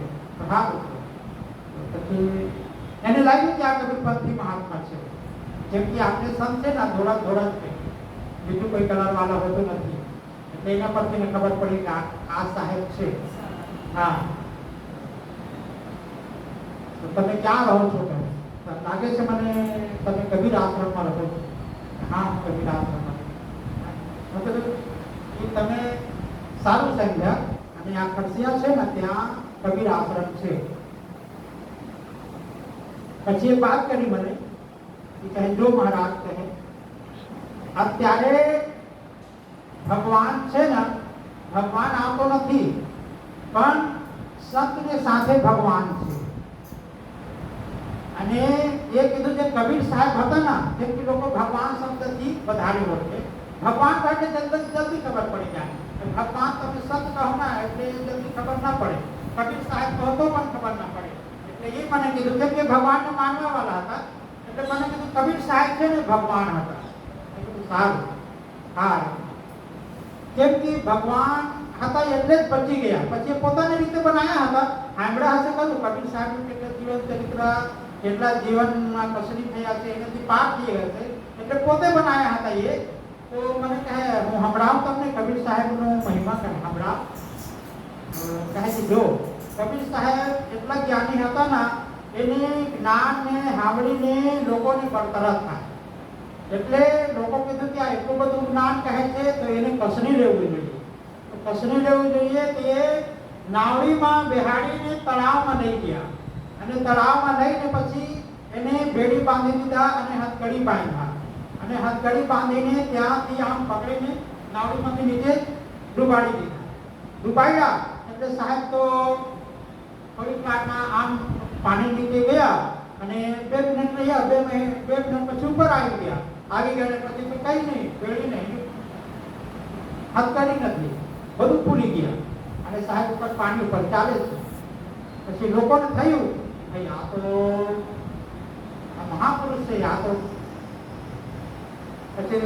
હા. પછી એને લાગ્યું કે આ કબીરપંથી મહાત્મા છે, જેમ કે આપણે સંત છે ને ધોળા ધોળા છે, બીજું કોઈ કલર વાળા હોતું નથી. એટલે એના પરથી મને ખબર પડી કે આ સાહેબ છે. હા. તો તમે ક્યાં રહો છો? લાગે છે મને તમે કબીર આશ્રમમાં રહો છો. હા, હું કબીર આશ્રમમાં. તમે સારું સમજ્યા, અને આ ખરસિયા છે ને ત્યાં કબીર આશ્રમ છે. પછી એ વાત કરી મને કે કહે જો મહારાજ કહે અત્યારે ભગવાન છે ને, ભગવાન આવતો નથી, પણ સત્યને સાથે ભગવાન છે. અને એ કીધું જે કબીર સાહેબ હતા ને, જેમ કે લોકો ભગવાન શબ્દથી વધારે ઓળખે, ભગવાન કહે જલ્દી ખબર પડી જાય. ભગવાન તમે સત્ય કહો ના એટલે જલ્દી ખબર ના પડે. કબીર સાહેબ તો પણ ખબર ના પડે. એટલે એ મને કીધું કે ભગવાનને માનવા વાળા હતા. એટલે મને કીધું કબીર સાહેબ છે ને ભગવાન હતા. મેં કીધું સારું. હા, કેમ કે ભગવાન હતા એટલે જ બચી ગયા. પછી પોતાની રીતે બનાવ્યા હતા. સાંભળ્યા હશે કરું કબીર સાહેબનું કેટલા જીવન ચરિત્ર, કેટલા જીવનમાં કસરી થયા છે, એનાથી પાપ થયા હશે એટલે પોતે બનાવ્યા હતા એ. તો મને કહે હું સંભળાવું તમને કબીર સાહેબનો મહિમા સંભળાવ. કહે કે જો કબીર સાહેબ એટલા જ્ઞાની હતા ને, એને જ્ઞાનને સાંભળીને લોકોની બરતરફ થાય. એટલે લોકો કીધું કે આ એટલું બધું જ્ઞાન કહે છે તો એને કસરી લેવું જોઈએ. તો કસરી લેવું જોઈએ તો એ નાવડીમાં બેહાડીને તળાવમાં લઈ ગયા. અને તળાવમાં લઈને પછી એને બેડી બાંધી દીધા અને હથકડી બાંધ્યા. અને હથકડી બાંધીને ત્યાંથી આમ પકડીને નાવડીમાંથી નીચે ડૂબાડી દીધા. ડૂબાડ્યા એટલે સાહેબ તો થોડીક વારમાં આમ પાણી નીચે ગયા અને 2 મિનિટ રહ્યા. 2 મિનિટ પછી ઉપર આવી ગયા. આવી ગયા પછી તો કઈ નહીં, બેડી નહીં, હથકડી નથી, બધું ભૂલી ગયા. અને સાહેબ ઉપર પાણી ઉપર ચાલે છે. પછી લોકોને થયું ભાઈ આ તો મહાપુરુષ છે. આ તો પછી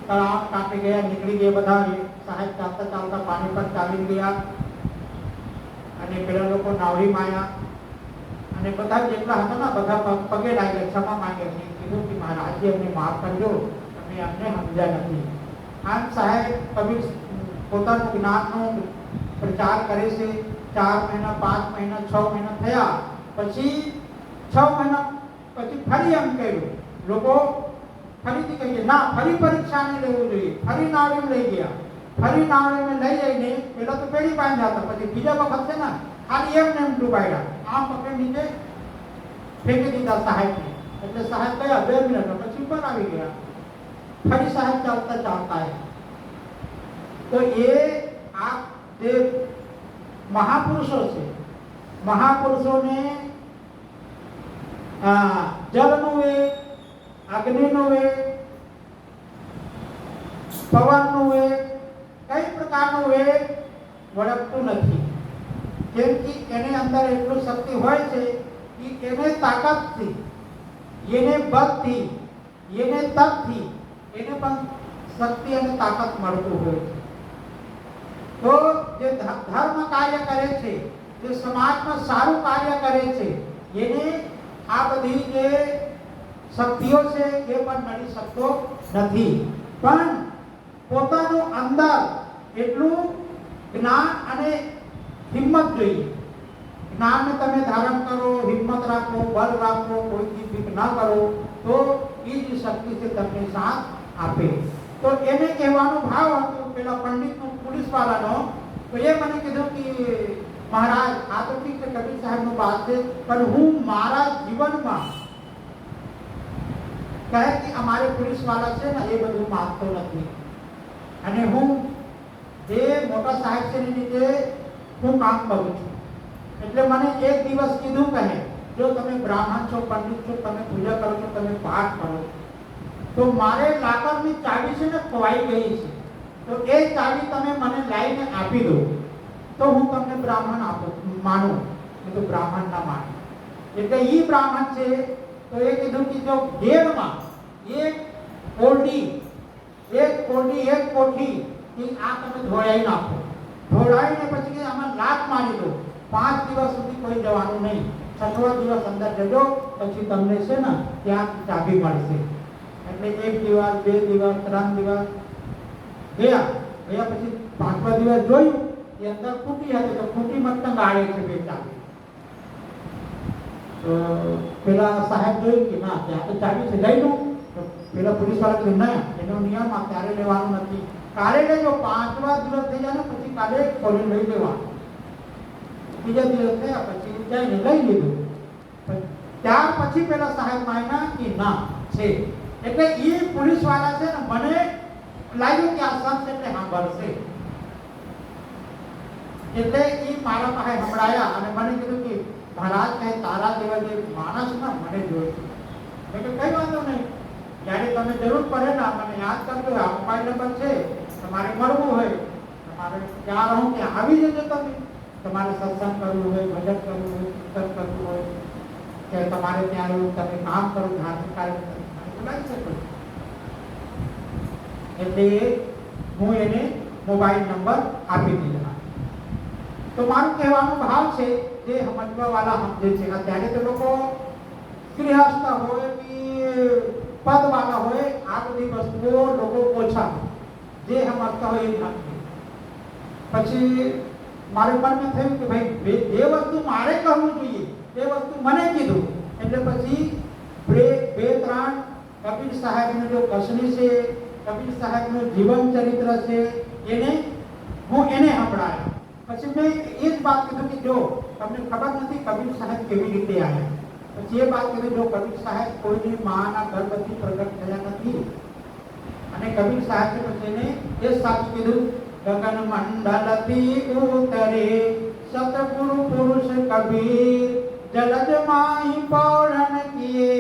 તળાવ કાપી ગયા, નીકળી ગયા બધા. સાહેબ ચાલતા ચાલતા પાણી પર ચાલી ગયા અને પેલા લોકો નાવડીમાં આવ્યા. અને બધા જેટલા હતા ને બધા પગે લાગ્યા, ક્ષમા માંગ્યા. કીધું કે મહારાજજી અમને માફ કરજો, અમે અમને સમજ્યા નથી. આમ સાહેબ કબીર પોતાનું જ્ઞાનનો પ્રચાર કરે છે. 4 મહિના, 5 મહિના, 6 મહિના થયા. પછી 6 મહિના પછી ફરી એમ કહ્યું. લોકો ફરીથી કહીએ ના, ફરી પરીક્ષા નહીં લેવું જોઈએ. ફરી નાવડી લઈ ગયા. ફરી નાવડીમાં લઈ જઈને પેલા તો પેડી બાંધ્યા હતા. પછી બીજા વખત છે ને ખાલી એમને એમ ડૂબાડ્યા. આમ પકડી નીચે ફેંકી દીધા સાહેબને. એટલે સાહેબ કયા 2 મિનિટ પછી ઉપર આવી ગયા. ફરી સાહેબ ચાલતા ચાલતા તો એ આ જે મહાપુરુષો છે, મહાપુરુષોને જળનો વેગ, અગ્નિનો વેગ, પવનનો વેગ, કઈ પ્રકારનો વેગ વળગતું નથી. કેમ કે એની અંદર એટલું શક્તિ હોય છે કે એને તાકાતથી, એને બળથી, એને તપથી એને પણ શક્તિ અને તાકાત મળતું હોય છે. તો જે ધર્મ કાર્ય કરે છે, જે સમાજમાં સારું કાર્ય કરે છે, એને આ બધી જે શક્તિઓ છે એ પણ મળી શકતો નથી. પણ પોતાનું અંદર એટલું જ્ઞાન અને હિંમત જોઈએ. જ્ઞાનને તમે ધારણ કરો, હિંમત રાખો, બળ રાખો, કોઈથી ભીખ ના કરો, તો એ જ શક્તિ છે તમને સાથ આપે. તો એને કહેવાનો ભાવ હતો પેલા પંડિતનો, પોલીસ વાળાનો. તો એ મને કીધું કે મહારાજ આ તો ઠીક છે, કબીર સાહેબનો વાત છે, પણ હું મારા જીવનમાં કહે કે અમારે પોલીસ વાળા છે ને એ બધું માનતો નથી. અને હું જે મોટા સાહેબ છે એની રીતે હું કામ કરું છું. એટલે મને એક દિવસ કીધું કહે જો તમે બ્રાહ્મણ છો, પંડિત છો, તમે પૂજા કરો છો, તમે પાઠ કરો, તો મારે લાકડની ચાવી છે ને ખોવાઈ ગઈ છે. તો એ ચાવી તમે મને લાવીને આપી દો તો હું તમને બ્રાહ્મણ માનું. તો બ્રાહ્મણ ના માનું. એટલે એ બ્રાહ્મણ છે. તો એ કીધું કે જો ઘેરમાં એક કોઠી આ તમે ધોળાઈ નાખો. ધોળાઈને પછી આમાં લાત મારી દો. 5 દિવસ સુધી કોઈ જવાનું નહીં. 6ઠો દિવસ અંદર જજો, પછી તમને છે ને ત્યાં ચાબી મળશે. એટલે 1 દિવસ, 2 દિવસ, 3 દિવસ ગયા પછી 5મા દિવસ જોયું એ અંદર ખૂટી હતી. તો ખૂટીમાં ટંગાળે છે 2 ચાબી. તો પેલા સાહેબ જોયું કે ના ત્યાં તો ચાબી છે, લઈ લો. તો પેલા પોલીસ વાળા કહ્યું ના, એનો નિયમ અત્યારે લેવાનું નથી, કાલે લેજો. 5મા દિવસ થઈ જાય ને પછી કાલે ખોલી લઈ લેવાનું. બીજા દિવસ થયા પછી જઈને લઈ લીધું. ત્યાર પછી પેલા સાહેબ માન્યા કે ના છે. એટલે એ પોલીસ વાળા છે ને મને લાગ્યું કે આ સંત એટલે સાંભળશે. એટલે એ મારા પાસે સંભળાયા અને મને કીધું કે મહારાજ કહે તારા જેવા જે માણસ ને મને જોઈશે. મેં કહ્યું કઈ વાંધો નહીં, જ્યારે તમે જરૂર પડે ને મને યાદ કરજો. આ મોબાઈલ નંબર છે, તમારે મળવું હોય તમારે જ્યાં રહો ત્યાં આવી જજો. તમે તમારે સત્સંગ કરવું હોય, ભજન કરવું હોય, કીર્તન કરવું હોય, કે તમારે ત્યાં એવું તમે કામ કરો, ધાર્મિક કાર્ય બોલાવી શકો. એટલે હું એને મોબાઈલ નંબર આપી દીધા. તો મારું કહેવાનો ભાવ છે, જે સમજવા વાળા સમજે છે. અત્યારે તો લોકો ગૃહસ્થ હોય કે પદ વાળા હોય, આ બધી વસ્તુઓ લોકો ઓછા જે સમજતા હોય એ સમજે. પછી મારું મનમાં થયું કે ભાઈ જે વસ્તુ મારે કહવું જોઈએ એ વસ્તુ મને કીધું. એટલે પછી બે ત્રણ કબીર સાહેબનું જો કસની છે, કબીર સાહેબનું જીવન ચરિત્ર છે, હું એને સંભળાયો. પછી મેં એ જ વાત કીધું કે જો તમને ખબર નથી કબીર સાહેબ કેવી રીતે આવ્યા. પછી એ વાત કીધું, જો કબીર સાહેબ કોઈની માના ગર્ભથી પ્રગટ થયા નથી. અને કબીર સાહેબ પછી એને એ સાચું કીધું, ગગન મંડલથી ઉતરે સતગુરુ પુરુષ કબીર, જલજ માહી પૌરણ કિએ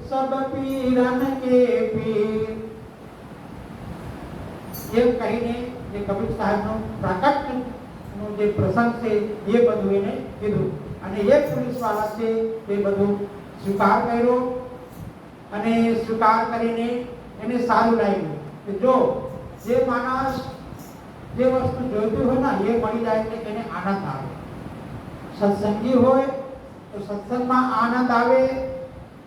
સબ પીરન કે પીર. એમ કહીને જે કબીર સાહેબનો પ્રાકટ્યનો જે પ્રસંગ છે એ બધું એને કીધું. અને એક પોલીસ વાળા છે એ બધું સ્વીકાર કર્યો. અને સ્વીકાર કરીને એને સારું લાગ્યું કે જો જે માણસ જે વસ્તુ જોઈતું હોય ને એ મળી જાય એટલે એને આનંદ આવે. સત્સંગી હોય તો સત્સંગમાં આનંદ આવે,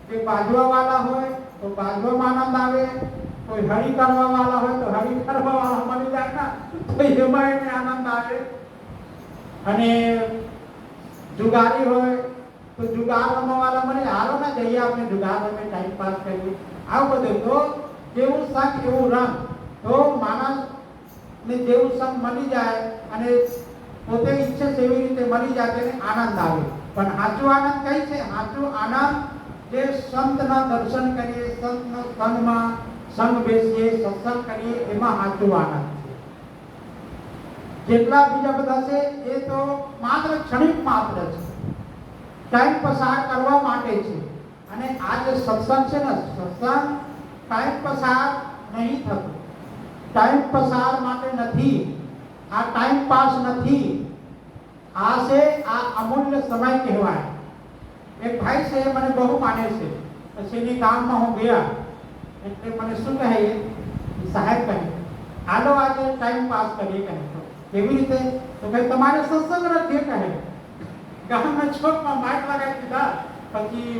જે બાજવા વાળા હોય તો બાજવામાં આનંદ આવે, કોઈ હરી કરવા વાળા હોય તો હરી કરવા વાળા મળી જાય ને તો એમાં એને આનંદ આવે. અને જુગારી હોય તો જુગાર રમવા વાળા મળે, હાલો ને જઈએ આપણે જુગાર રમે, ટાઈમ પાસ કરીએ. આવું બધું તો જેવું સંગ એવું રંગ. તો માણસ ને જેવું સંગ મળી જાય અને પોતે ઈચ્છે તેવી રીતે મળી જાય તેને આનંદ આવે. પણ સાચો આનંદ કઈ છે? સાચો આનંદ જે સંતના દર્શન કરીએ, સંતના સંગમાં સંગ બેસીએ, સત્સંગ કરીએ, એમાં સાચો આનંદ છે. જેટલા બીજા બધા છે એ તો માત્ર ક્ષણિક માત્ર છે, ટાઈમ પસાર કરવા માટે છે. અને આ જે સત્સંગ છે ને, સત્સંગ ટાઈમ પસાર નહીં થતું, ટાઈમ પસાર માટે નથી, આ ટાઈમ પાસ નથી. આ છે આ અમૂલ્ય સમય કહેવાય. એક ભાઈ છે મને બહુ માને છે. પછી એની ગામમાં હું ગયા એટલે મને શું કહે, સાહેબ કહે હાલો આજે ટાઈમ પાસ કરીએ. કહે તો કેવી રીતે? તો ભાઈ તમારે સત્સંગ રાખીએ. કહે ગામમાં ચોકમાં માઇક લગાવી દીધા, પછી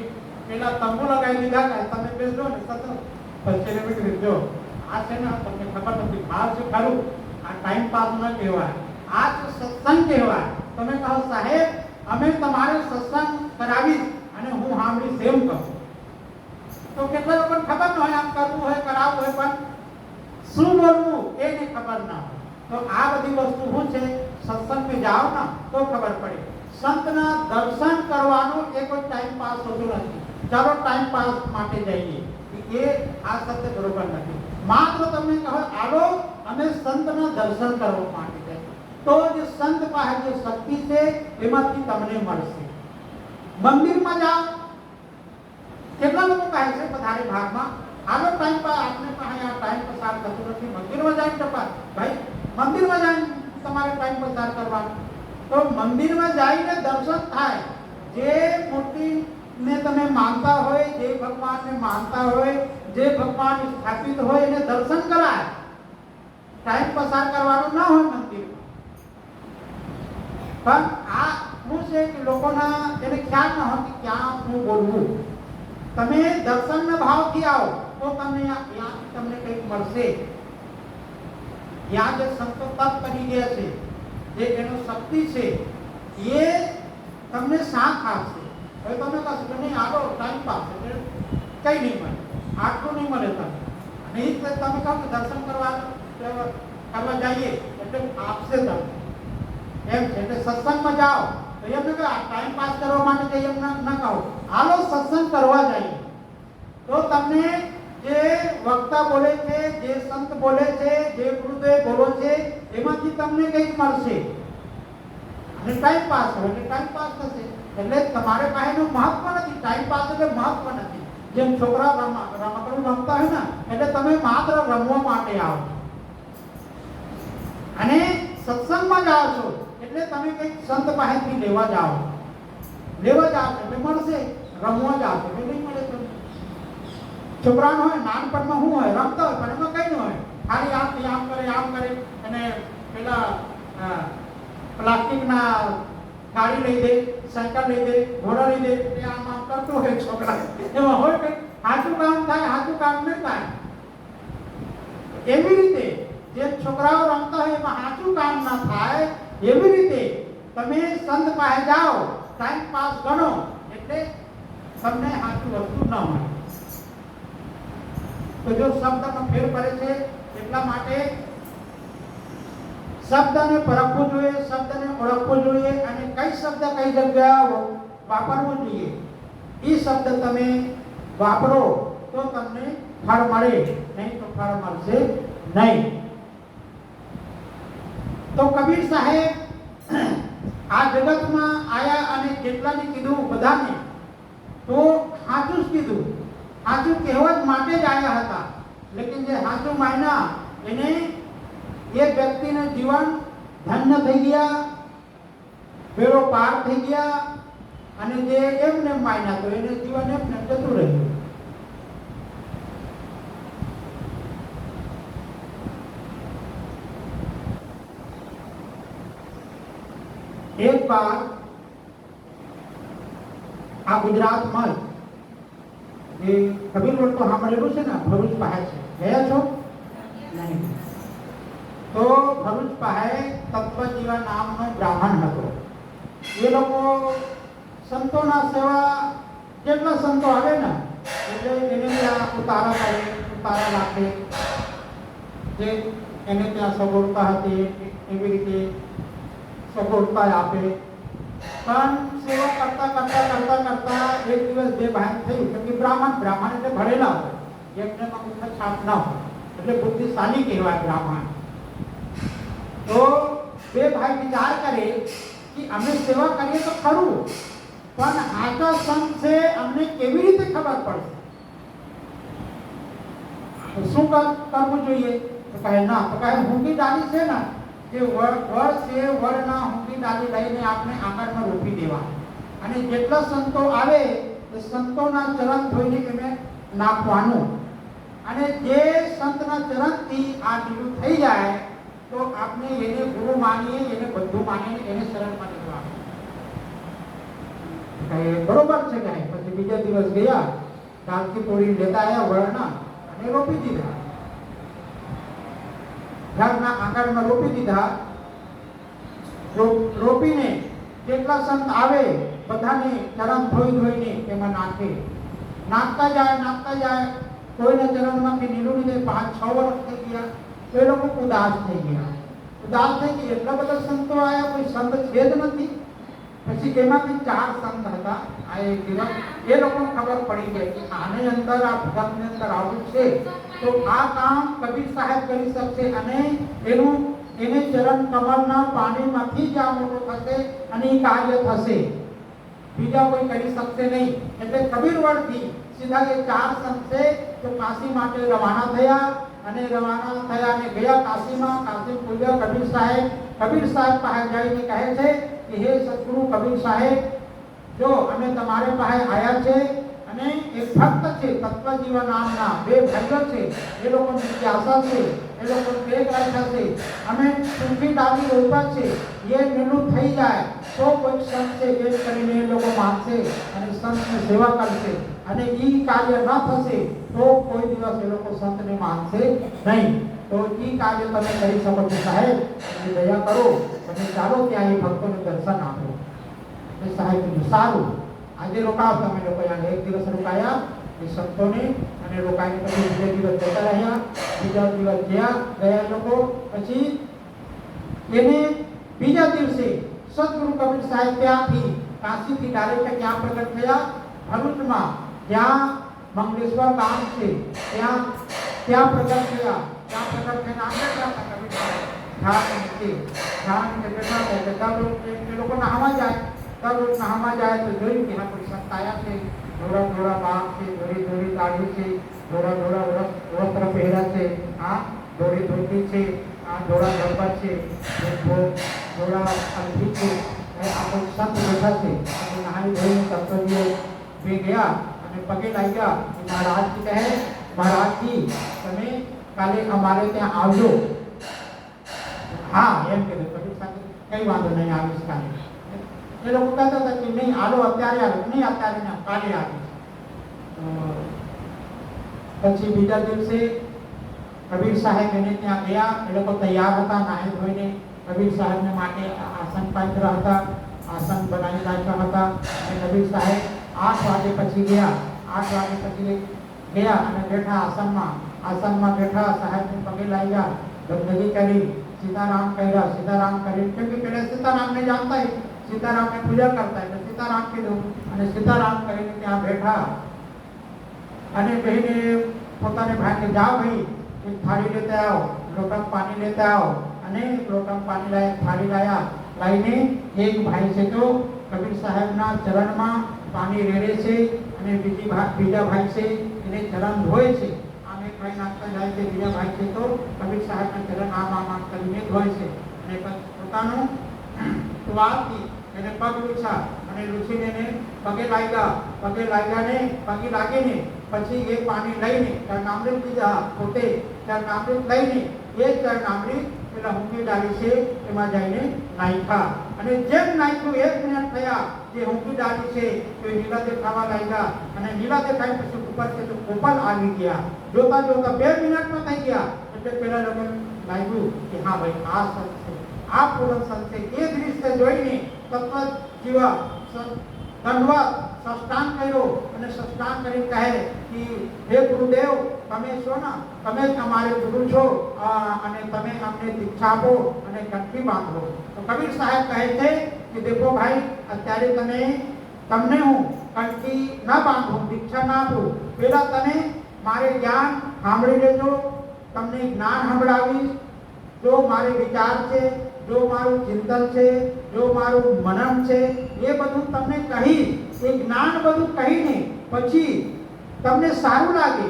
પેલા તંબુ લગાવી દીધા, કહે તમે બેસજો ને સત્સંગ. પછી એને કીધું જો આ છે ને તમને ખબર નથી, બહાર છે ખરું, આ ટાઈમ પાસ ન કહેવાય, આ જ સત્સંગ કહેવાય. તમે કહો સાહેબ અમે તમારે સત્સંગ કરાવીશ અને હું સાંભળીશ એમ કહું તો કેટલા લોકોને ખબર ન હોય, આમ કરવું હોય કરાવવું હોય પણ શું બોલવું એને ખબર ના હોય. તો આ બધી વસ્તુ શું છે, સત્સંગમાં જાઓ ને તો ખબર પડે. સંતના દર્શન કરવાનું એ કોઈ ટાઈમ પાસ હોતું નથી. ચાલો ટાઈમ પાસ માટે જઈએ, એ આ શબ્દ બરોબર નથી. માત્ર તમે કહો આલો અમે સંતના દર્શન કરવા માટે જઈએ, તો જે સંત પાસે જે શક્તિ છે એમાંથી તમને મળશે. મંદિરમાં જાઓ, કેટલા લોકો કહે છે પધારે ભાગમાં આલો ટાઈમ પાસ, આપને પાસે આ ટાઈમ પસાર થતું નથી, મંદિરમાં જાય ટપા ભાઈ, મંદિરમાં જાય તમારે ટાઈમ પસાર કરવાનો. તો મંદિરમાં જઈને દર્શન થાય. જે મૂર્તિને તમે માનતા હોય, જે ભગવાનને માનતા હોય, જે ભગવાન સ્થાપિત હોય એને દર્શન કરાય. ટાઈમ પસાર કરવાનો ના હોય મંદિરમાં. પણ આ શું છે કે લોકોના એને ખ્યાલ ન હોય કે ક્યાં શું બોલવું. તમે દર્શનના ભાવથી આવો તો તમને કંઈક મળશે. ત્યાં જે સંતો તપ કરી ગયા છે, જે એનો શક્તિ છે એ તમને સાથ આપશે. હવે તમે કહેશો કે નહીં આવો ટાઈમ પાસ એટલે કંઈ નહીં મળે, આટલું નહીં મળે તમને. અને એ તમે કહો કે દર્શન કરવા જઈએ એટલે આપશે તમને એમ છે. એટલે સત્સંગમાં જાઓ તો એમ કે ટાઈમ પાસ કરવા માટે જઈએ એમ ના કહો, હાલો સત્સંગ કરવા જઈએ. તો તમને જે વક્તા બોલે છે, જે સંત બોલે છે, જે ગુરુદેવ બોલો છે એમાંથી તમને કંઈક મળશે. અને ટાઈમ પાસ હોય એટલે ટાઈમ પાસ થશે. એટલે તમારે પાસેનું મહત્વ નથી, ટાઈમ પાસ એટલે મહત્વ નથી. જેમ છોકરા રમકડું રમતા હોય ને એટલે તમે માત્ર રમવા માટે આવો. અને સત્સંગમાં જાઓ છો એટલે તમે કંઈક સંત પાસેથી લેવા જાઓ એટલે મળશે, રમવા જાઓ એટલે નહીં મળે. તમને છોકરાનો હોય નાનપણમાં શું હોય, રમતા હોય પણ એમાં કંઈ ન હોય, ખાલી આમ કરે અને પેલા પ્લાસ્ટિકના ગાડી લઈ દે, સાયકલ લઈ દે, ઘોડા લઈ દે, એટલે આમ કરતો હોય છોકરા. એમાં હોય કંઈ સાચું કામ થાય, સાચું કામ નહીં થાય. એવી રીતે જે છોકરાઓ રમતા હોય એમાં સાચું કામ ના થાય, એવી રીતે તમે સંત પાસે જાઓ, ટાઈમ પાસ ગણો એટલે તમને સાચું વસ્તુ ન મળે. તો જો શબ્દમાં ફેર પડે છે એટલા માટે શબ્દને પરખવું જોઈએ, શબ્દને ઓળખવું જોઈએ અને કઈ શબ્દ કઈ જગ્યાએ વાપરવું જોઈએ. એ શબ્દ તમે વાપરો તો તમને ફળ મળે, નહીં તો ફળ મળશે નહીં. તો કબીર સાહેબ આ જગતમાં આયા અને જેટલાને કીધું બધાને તો સાચું જ કીધું, સાચું કહેવા માટે જ આયા હતા. લેકિન જે સાચું માન્યા એને એ વ્યક્તિને જીવન ધન્ય થઈ ગયા, બેડો પાર થઈ ગયા, અને જે એમને માન્યા તો એને જીવન એમને જતું રહ્યું. એક બાર આ ગુજરાતમાં જે કબીર રોડ તો સાંભળેલું છે ને, ભરૂચ પાસે છે, ગયા છો નહીં? તો ભરૂચ પાસે તત્વજીવા નામનો બ્રાહ્મણ હતો. એ લોકો સંતોના સેવા, જેટલા સંતો આવે ને એટલે એને ત્યાં ઉતારા કરે, ઉતારા રાખે, જે એને ત્યાં સગવડતા હતી એવી રીતે સગવડતા આપે. પણ સેવા કરતા એક દિવસ બે ભાઈ થયું, કેમ કે બ્રાહ્મણ એટલે ભરેલા હોય, એમનેમાં મુખ છાપ ન હોય, એટલે બુદ્ધિશાળી કહેવાય બ્રાહ્મણ. તો બે ભાઈ વિચાર કરે કે અમે સેવા કરીએ તો ખરું, પણ આચા સંત છે અમને કેવી રીતે ખબર પડશે, તો શું કરવું જોઈએ? તો કહે ના, તો કહે ઊંઘી ડાલી છે ને જે વડ છે, વડના ઊંઘી ડાલી લઈને આપણે આંગણમાં રોપી દેવા, અને જેટલા સંતો આવે એ સંતોના ચરણ ધોઈને એને નાખવાનું, અને જે સંતના ચરણથી આ ઢીલું થઈ જાય તો આપણે એને ગુરુ માનીએ, એને બધું માનીએ, એને શરણમાં લેવાનું. બરોબર છે કે નહીં? પછી બીજા દિવસ ગયા, ડાળકી તોડી લેતા આવ્યા વડના અને રોપી દીધા, ઘરના આંગણમાં રોપી દીધા. રોપીને જેટલા સંત આવે બધાને ચરણ ધોઈને એમાં નાખતા જાય. કોઈના ચરણમાંથી નીલું લીધે 5-6 વર્ષ થઈ ગયા તો એ લોકો ઉદાસ થઈ ગયા. એટલા બધા સંતો આવ્યા, કોઈ સંત છે જ નથી. પછી એમાંથી 4 સંત હતા. આ એક દિવસ એ લોકોને ખબર પડી ગઈ કે આની અંદર, આ ભગતની અંદર આવું છે, તો આ કામ કબીર સાહેબ કરી શકશે, અને એને ચરણ કમળના પાણીમાંથી જ આ મોટો થશે અને એ કાર્ય થશે, બીજા કોઈ કરી શકશે નહીં. એટલે કબીર વડથી સીધા એ 4 સંત છે તો કાશી માટે રવાના થયા, અને ગયા કાશીમાં. કાશી પૂજ્ય કબીર સાહેબ પાસે જઈને કહે છે કે હે સદગુરુ કબીર સાહેબ, જો અમે તમારે પાસે આવ્યા છે, અને એક ભક્ત છે તત્વજીવા નામના, 2 ભાઈઓ છે, એ લોકોની જિજ્ઞાસા છે, એ લોકો કેક રાખ્યા છે, અમે સુખી ડાલી રોપ્યા છે, એ નીલું થઈ જાય તો કોઈ સંત છે એમ કરીને એ લોકો માનશે અને સંતની સેવા કરશે, અને એ કાર્ય ન થશે તો કોઈ દિવસ એ લોકો સંતને માનશે નહીં. તો એ કાર્ય તમે કરી શકો છો સાહેબ, દયા કરો, તમે ચાલો ત્યાં એ ભક્તોને દર્શન આપો. એ સાહેબ કીધું સારું, આજે રોકાવ. તમે લોકો અહીંયા 1 દિવસ રોકાયા એ સંતોને, અને રોકાઈને પછી બીજા દિવસ જતા રહ્યા. બીજા દિવસ ગયા લોકો. પછી એને બીજા દિવસે સદગુરુ કબીર સાહેબ ત્યાંથી કાશીથી ડાયરેક્ટ ક્યાં પ્રગટ થયા? ભરૂચમાં, જ્યાં મંગલેશ્વર ગામ છે ત્યાં પ્રગટ થયા. ત્યાં પ્રગટ થઈને આગળ ગયા કબીર સાહેબ ધ્યાન બેઠા. એ લોકો નહાવા જાય, દરરોજ નહાવા જાય તો જોયું કે કોઈ સંત આવ્યા છે, ધોળા બાગ છે, ધોળી દાઢી છે, ધોળા વસ્ત્ર પહેર્યા છે, ધોળી ધોતી છે, ધોળા ગરબા છે, थोड़ा अभी से आप संत बैठा थे नहाई धोई कर्तव्य भी गया पगे लाई गया महाराज जी कहे महाराज जी तमे काले हमारे त्या आवजो हाँ एम के कबीर साहब कई वांधो नहीं आवीश काले ये लोग कहता था कि नहीं आलो अत्यारे आलो नहीं अत्यारे ना काले आवीश પછી બીજા દિવસે કબીર સાહેબ એને ત્યાં ગયા એ લોકો તૈયાર હતા નાહી ધોઈને કબીર સાહેબને માટે આસન પાથર્યા હતા આસન બનાવી રાખ્યા હતા અને કબીર સાહેબ 8 વાગે પછી ગયા 8 વાગે પછી ગયા અને બેઠા આસનમાં બેઠા સાહેબને પગે લાગ્યા બંદગી કરી सीताराम कहा सीताराम करे क्योंकि पहले सीताराम ने जानता है सीताराम ने पूजा करता है तो सीताराम के दो અને सीताराम કરીને ત્યાં બેઠા અને બહેને પોતાને ભાઈને જાઓ ભાઈ એક થાળી લેતા આવો લોટા પાણી લેતા આવો અને એક લોટા પાણી લાયા થાળી લાયા લાઈને એક ભાઈ છે તો કબીર સાહેબના ચરણમાં પાણી રેડે છે અને બીજા ભાઈ છે એને ચરણ ધોય છે આમ એક ભાઈ નાખતા જાય છે બીજા ભાઈ છે તો કબીર સાહેબના ચરણ આમ કરીને ધોય છે અને પોતાનું વાળથી એને પગ લૂછા અને લૂછીને એને પગે લાગ્યા ને પગે લાગીને પછી એ પાણી લઈને ચરણામૃત લીધા પોતે ચરણામૃત લઈને એ ચરણામૃત પેલા હુંકી ડાળી છે એમાં જઈને નાખ્યા અને જેમ નાખ્યું 1 મિનિટ થયા જે હુંકી ડાળી છે તો નીલા દેખાવા લાગ્યા અને નીલા દેખાય પછી ઉપર છે તો કોપલ આવી ગયા જોતા 2 મિનિટમાં થઈ ગયા એટલે પેલા લોકો લાગ્યું કે હા ભાઈ આ સંત છે આ પૂર્ણ સંત છે એ દૃશ્ય જોઈને તત્વ જીવા दंडवत सष्टांग करो અને સષ્ટાંગ કરી કહે કે હે ગુરુદેવ તમે છો ને તમે જ અમારે ગુરુ છો અને તમે અમને દીક્ષા આપો અને કંઠી બાંધો તો કબીર સાહેબ કહે છે કે દેખો ભાઈ અત્યારે તમને હું કંઠી ના બાંધું દીક્ષા ના આપું પેલા તમે મારે જ્ઞાન સાંભળી લેજો તમને જ્ઞાન સંભળાવીશ जो मारे विचार छे जो मारू चिंतन छे जो मारू मनन छे ये बधु तमने कही ए ज्ञान बधु कहीने पछी तमने सारू लागे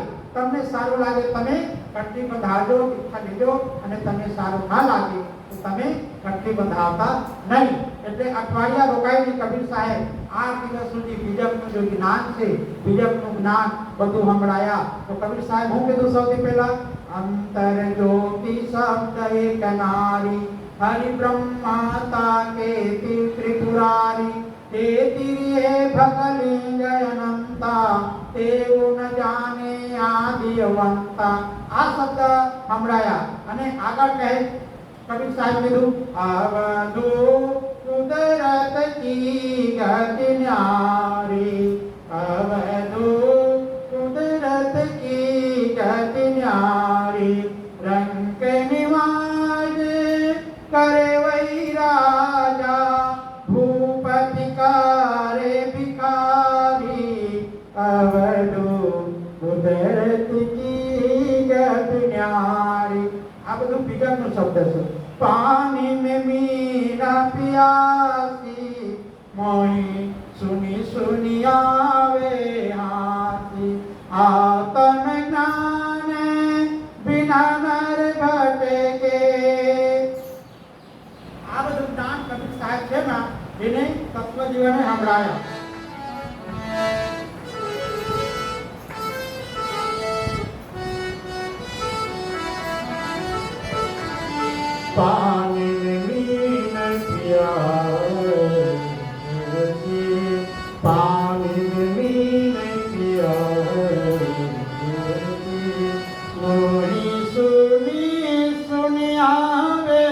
तमे कटली बंधाजो दीक्षा लीजो अने तमने सारू ना लागे तो तमे कटली बंधावता नहीं એટલે અઠવાડિયા રોકાઈને કબીર સાહેબ 8 દિવસ સુધી બીજકનું જો જ્ઞાન છે બીજકનું જ્ઞાન બધું સંભળાયા તો કબીર સાહેબ હું કીધું સૌથી પહેલા अंतर ज्योति शब्द एक नारी हरि ब्रह्माता के त्रिपुरारी ते तिरिये भगलिंग अनंता ते गुण जाने आदिवंता आ शब्द संभळाया અને આગળ કહે કબીર સાહેબ કીધું અવધુ કુદરત की गति न्यारी अवधु कुदरत की गति न्यारी रंग निवाज करे वही राजा भूपति करे भिखारी अवधु कुदरत की गति न्यारी आ બધું બીજાનો શબ્દ છે पानी में मीरा प्यासी मोही सुनी सुनी आवे हाथी आतन ज्ञान बिना नर भटके आ બધું જ્ઞાન કબીર સાહેબ છે ને એને તત્વ જીવને સંભળાયા पानी में मीन प्यासी पानी में मीन प्यासी मोही सुनी सुनी आवे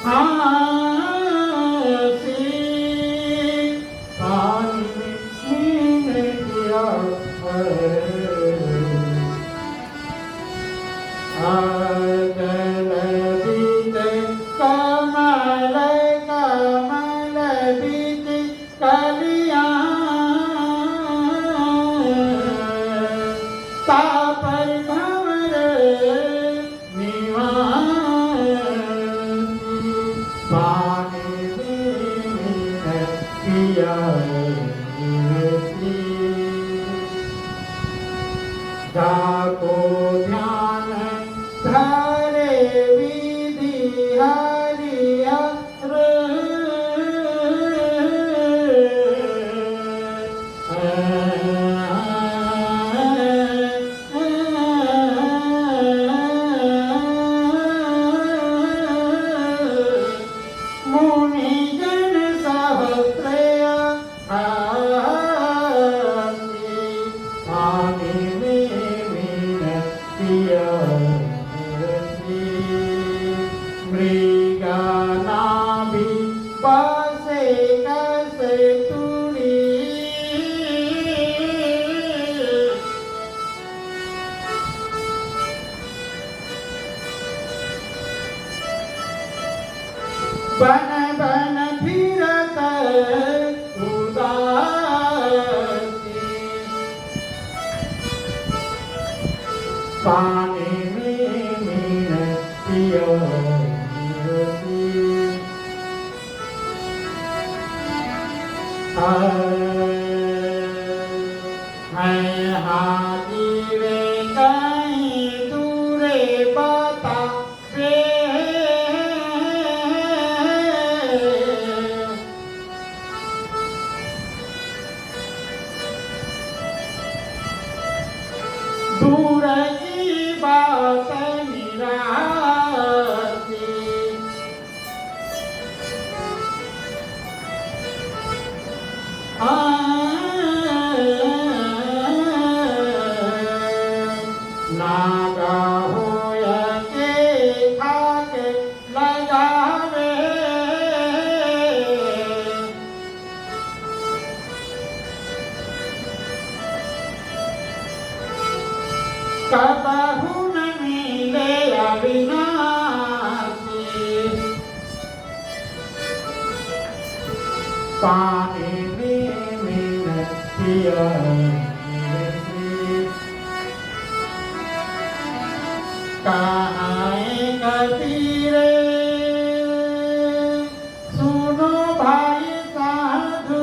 हासी पानी में मीन प्यासी अगल बीत कमल कमल बीत कलिया तापर भंवर निवासी पानी में पिया जाको ध्यान धरे विधि पानी में मीन पियो मैं हाथी रे कहीं दूरे बता रे दूर की बात निराती नागा होया के खाके लगावे कबहू न मिले अविनाशी पानी में मीन पिया कहाँ कबीरे सुनो भाई साधु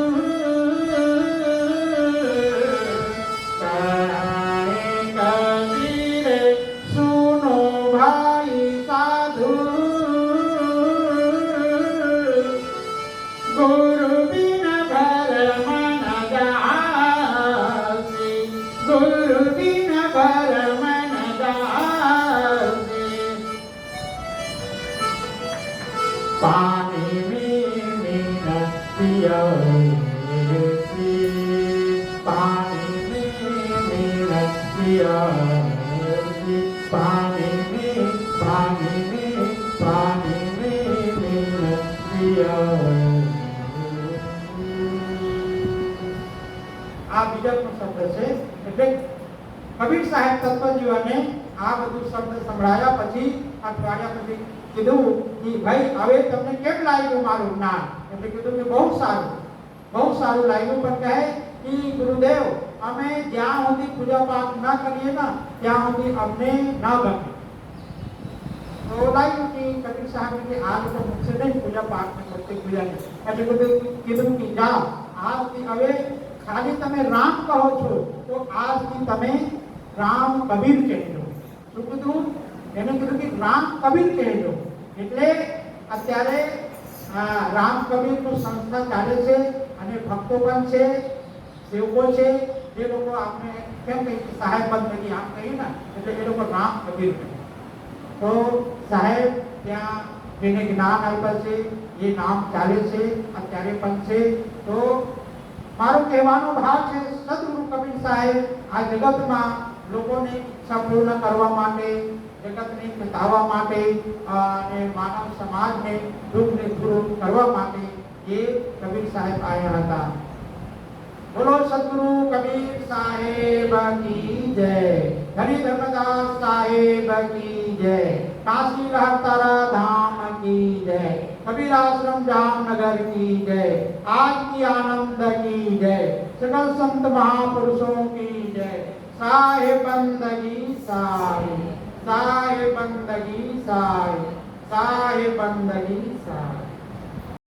कहाँ कबीरे सुनो भाई साधु गुरु बिन भर मन जासी गुरु बिन भर मन जासी पानी में मीन पियो पानी में मीन पियो पानी में मीन पियो આ બીજાનો શબ્દ છે એટલે કબીર સાહેબ તત્વજીઓને આ બધું શબ્દ સંભળાયા પછી અઠવાડિયા પછી કીધું કે ભાઈ હવે તમને કેમ લાગ્યું મારું જ્ઞાન એટલે કીધું કે બહુ સારું લાગ્યું પણ કહે કે ગુરુદેવ અમે જ્યાં સુધી પૂજા પાઠ ન કરીએ ને ત્યાં સુધી અમને ન ગમે તો લાગ્યું કે કબીર સાહેબ કે આ લોકો મુખશે નહીં પૂજા પાઠ ને પ્રત્યેક પૂજા એટલે કીધું કે જાઓ આજથી હવે ખાલી તમે રામ કહો છો તો આજથી તમે રામ કબીર કહેજો શું કીધું એને કીધું કે રામ કબીર કહેજો એટલે અત્યારે રામ કબીરનું સંસ્થા ચાલે છે અને ભક્તો પણ છે સેવકો છે જે લોકો આપણે કેમ કહીએ સાહેબ બંદગી આમ કહીએ ને એટલે એ લોકો રામ કબીર કહે તો સાહેબ ત્યાં જેને જ્ઞાન આપ્યા છે એ નામ ચાલે છે અત્યારે પણ છે તો મારો કહેવાનો ભાવ છે સદગુરુ કબીર સાહેબ આ જગતમાં લોકોને ઈચ્છા પૂર્ણ કરવા માટે જગતને બતાવવા માટે અને માનવ સમાજને દુઃખને દૂર કરવા માટે એ કબીર સાહેબ આવ્યા હતા બોલો સદગુરુ કબીર સાહેબ કી જય ધની ધર્મદાસ સાહેબ की जय काशी रहतारा धाम की जय कबीर आश्रम जामनगर की जय आज की आनंद की जय सकल संत महापुरुषों की जय साहेब बंदगी साई साहेब बंदगी साई साहेब बंदगी साई।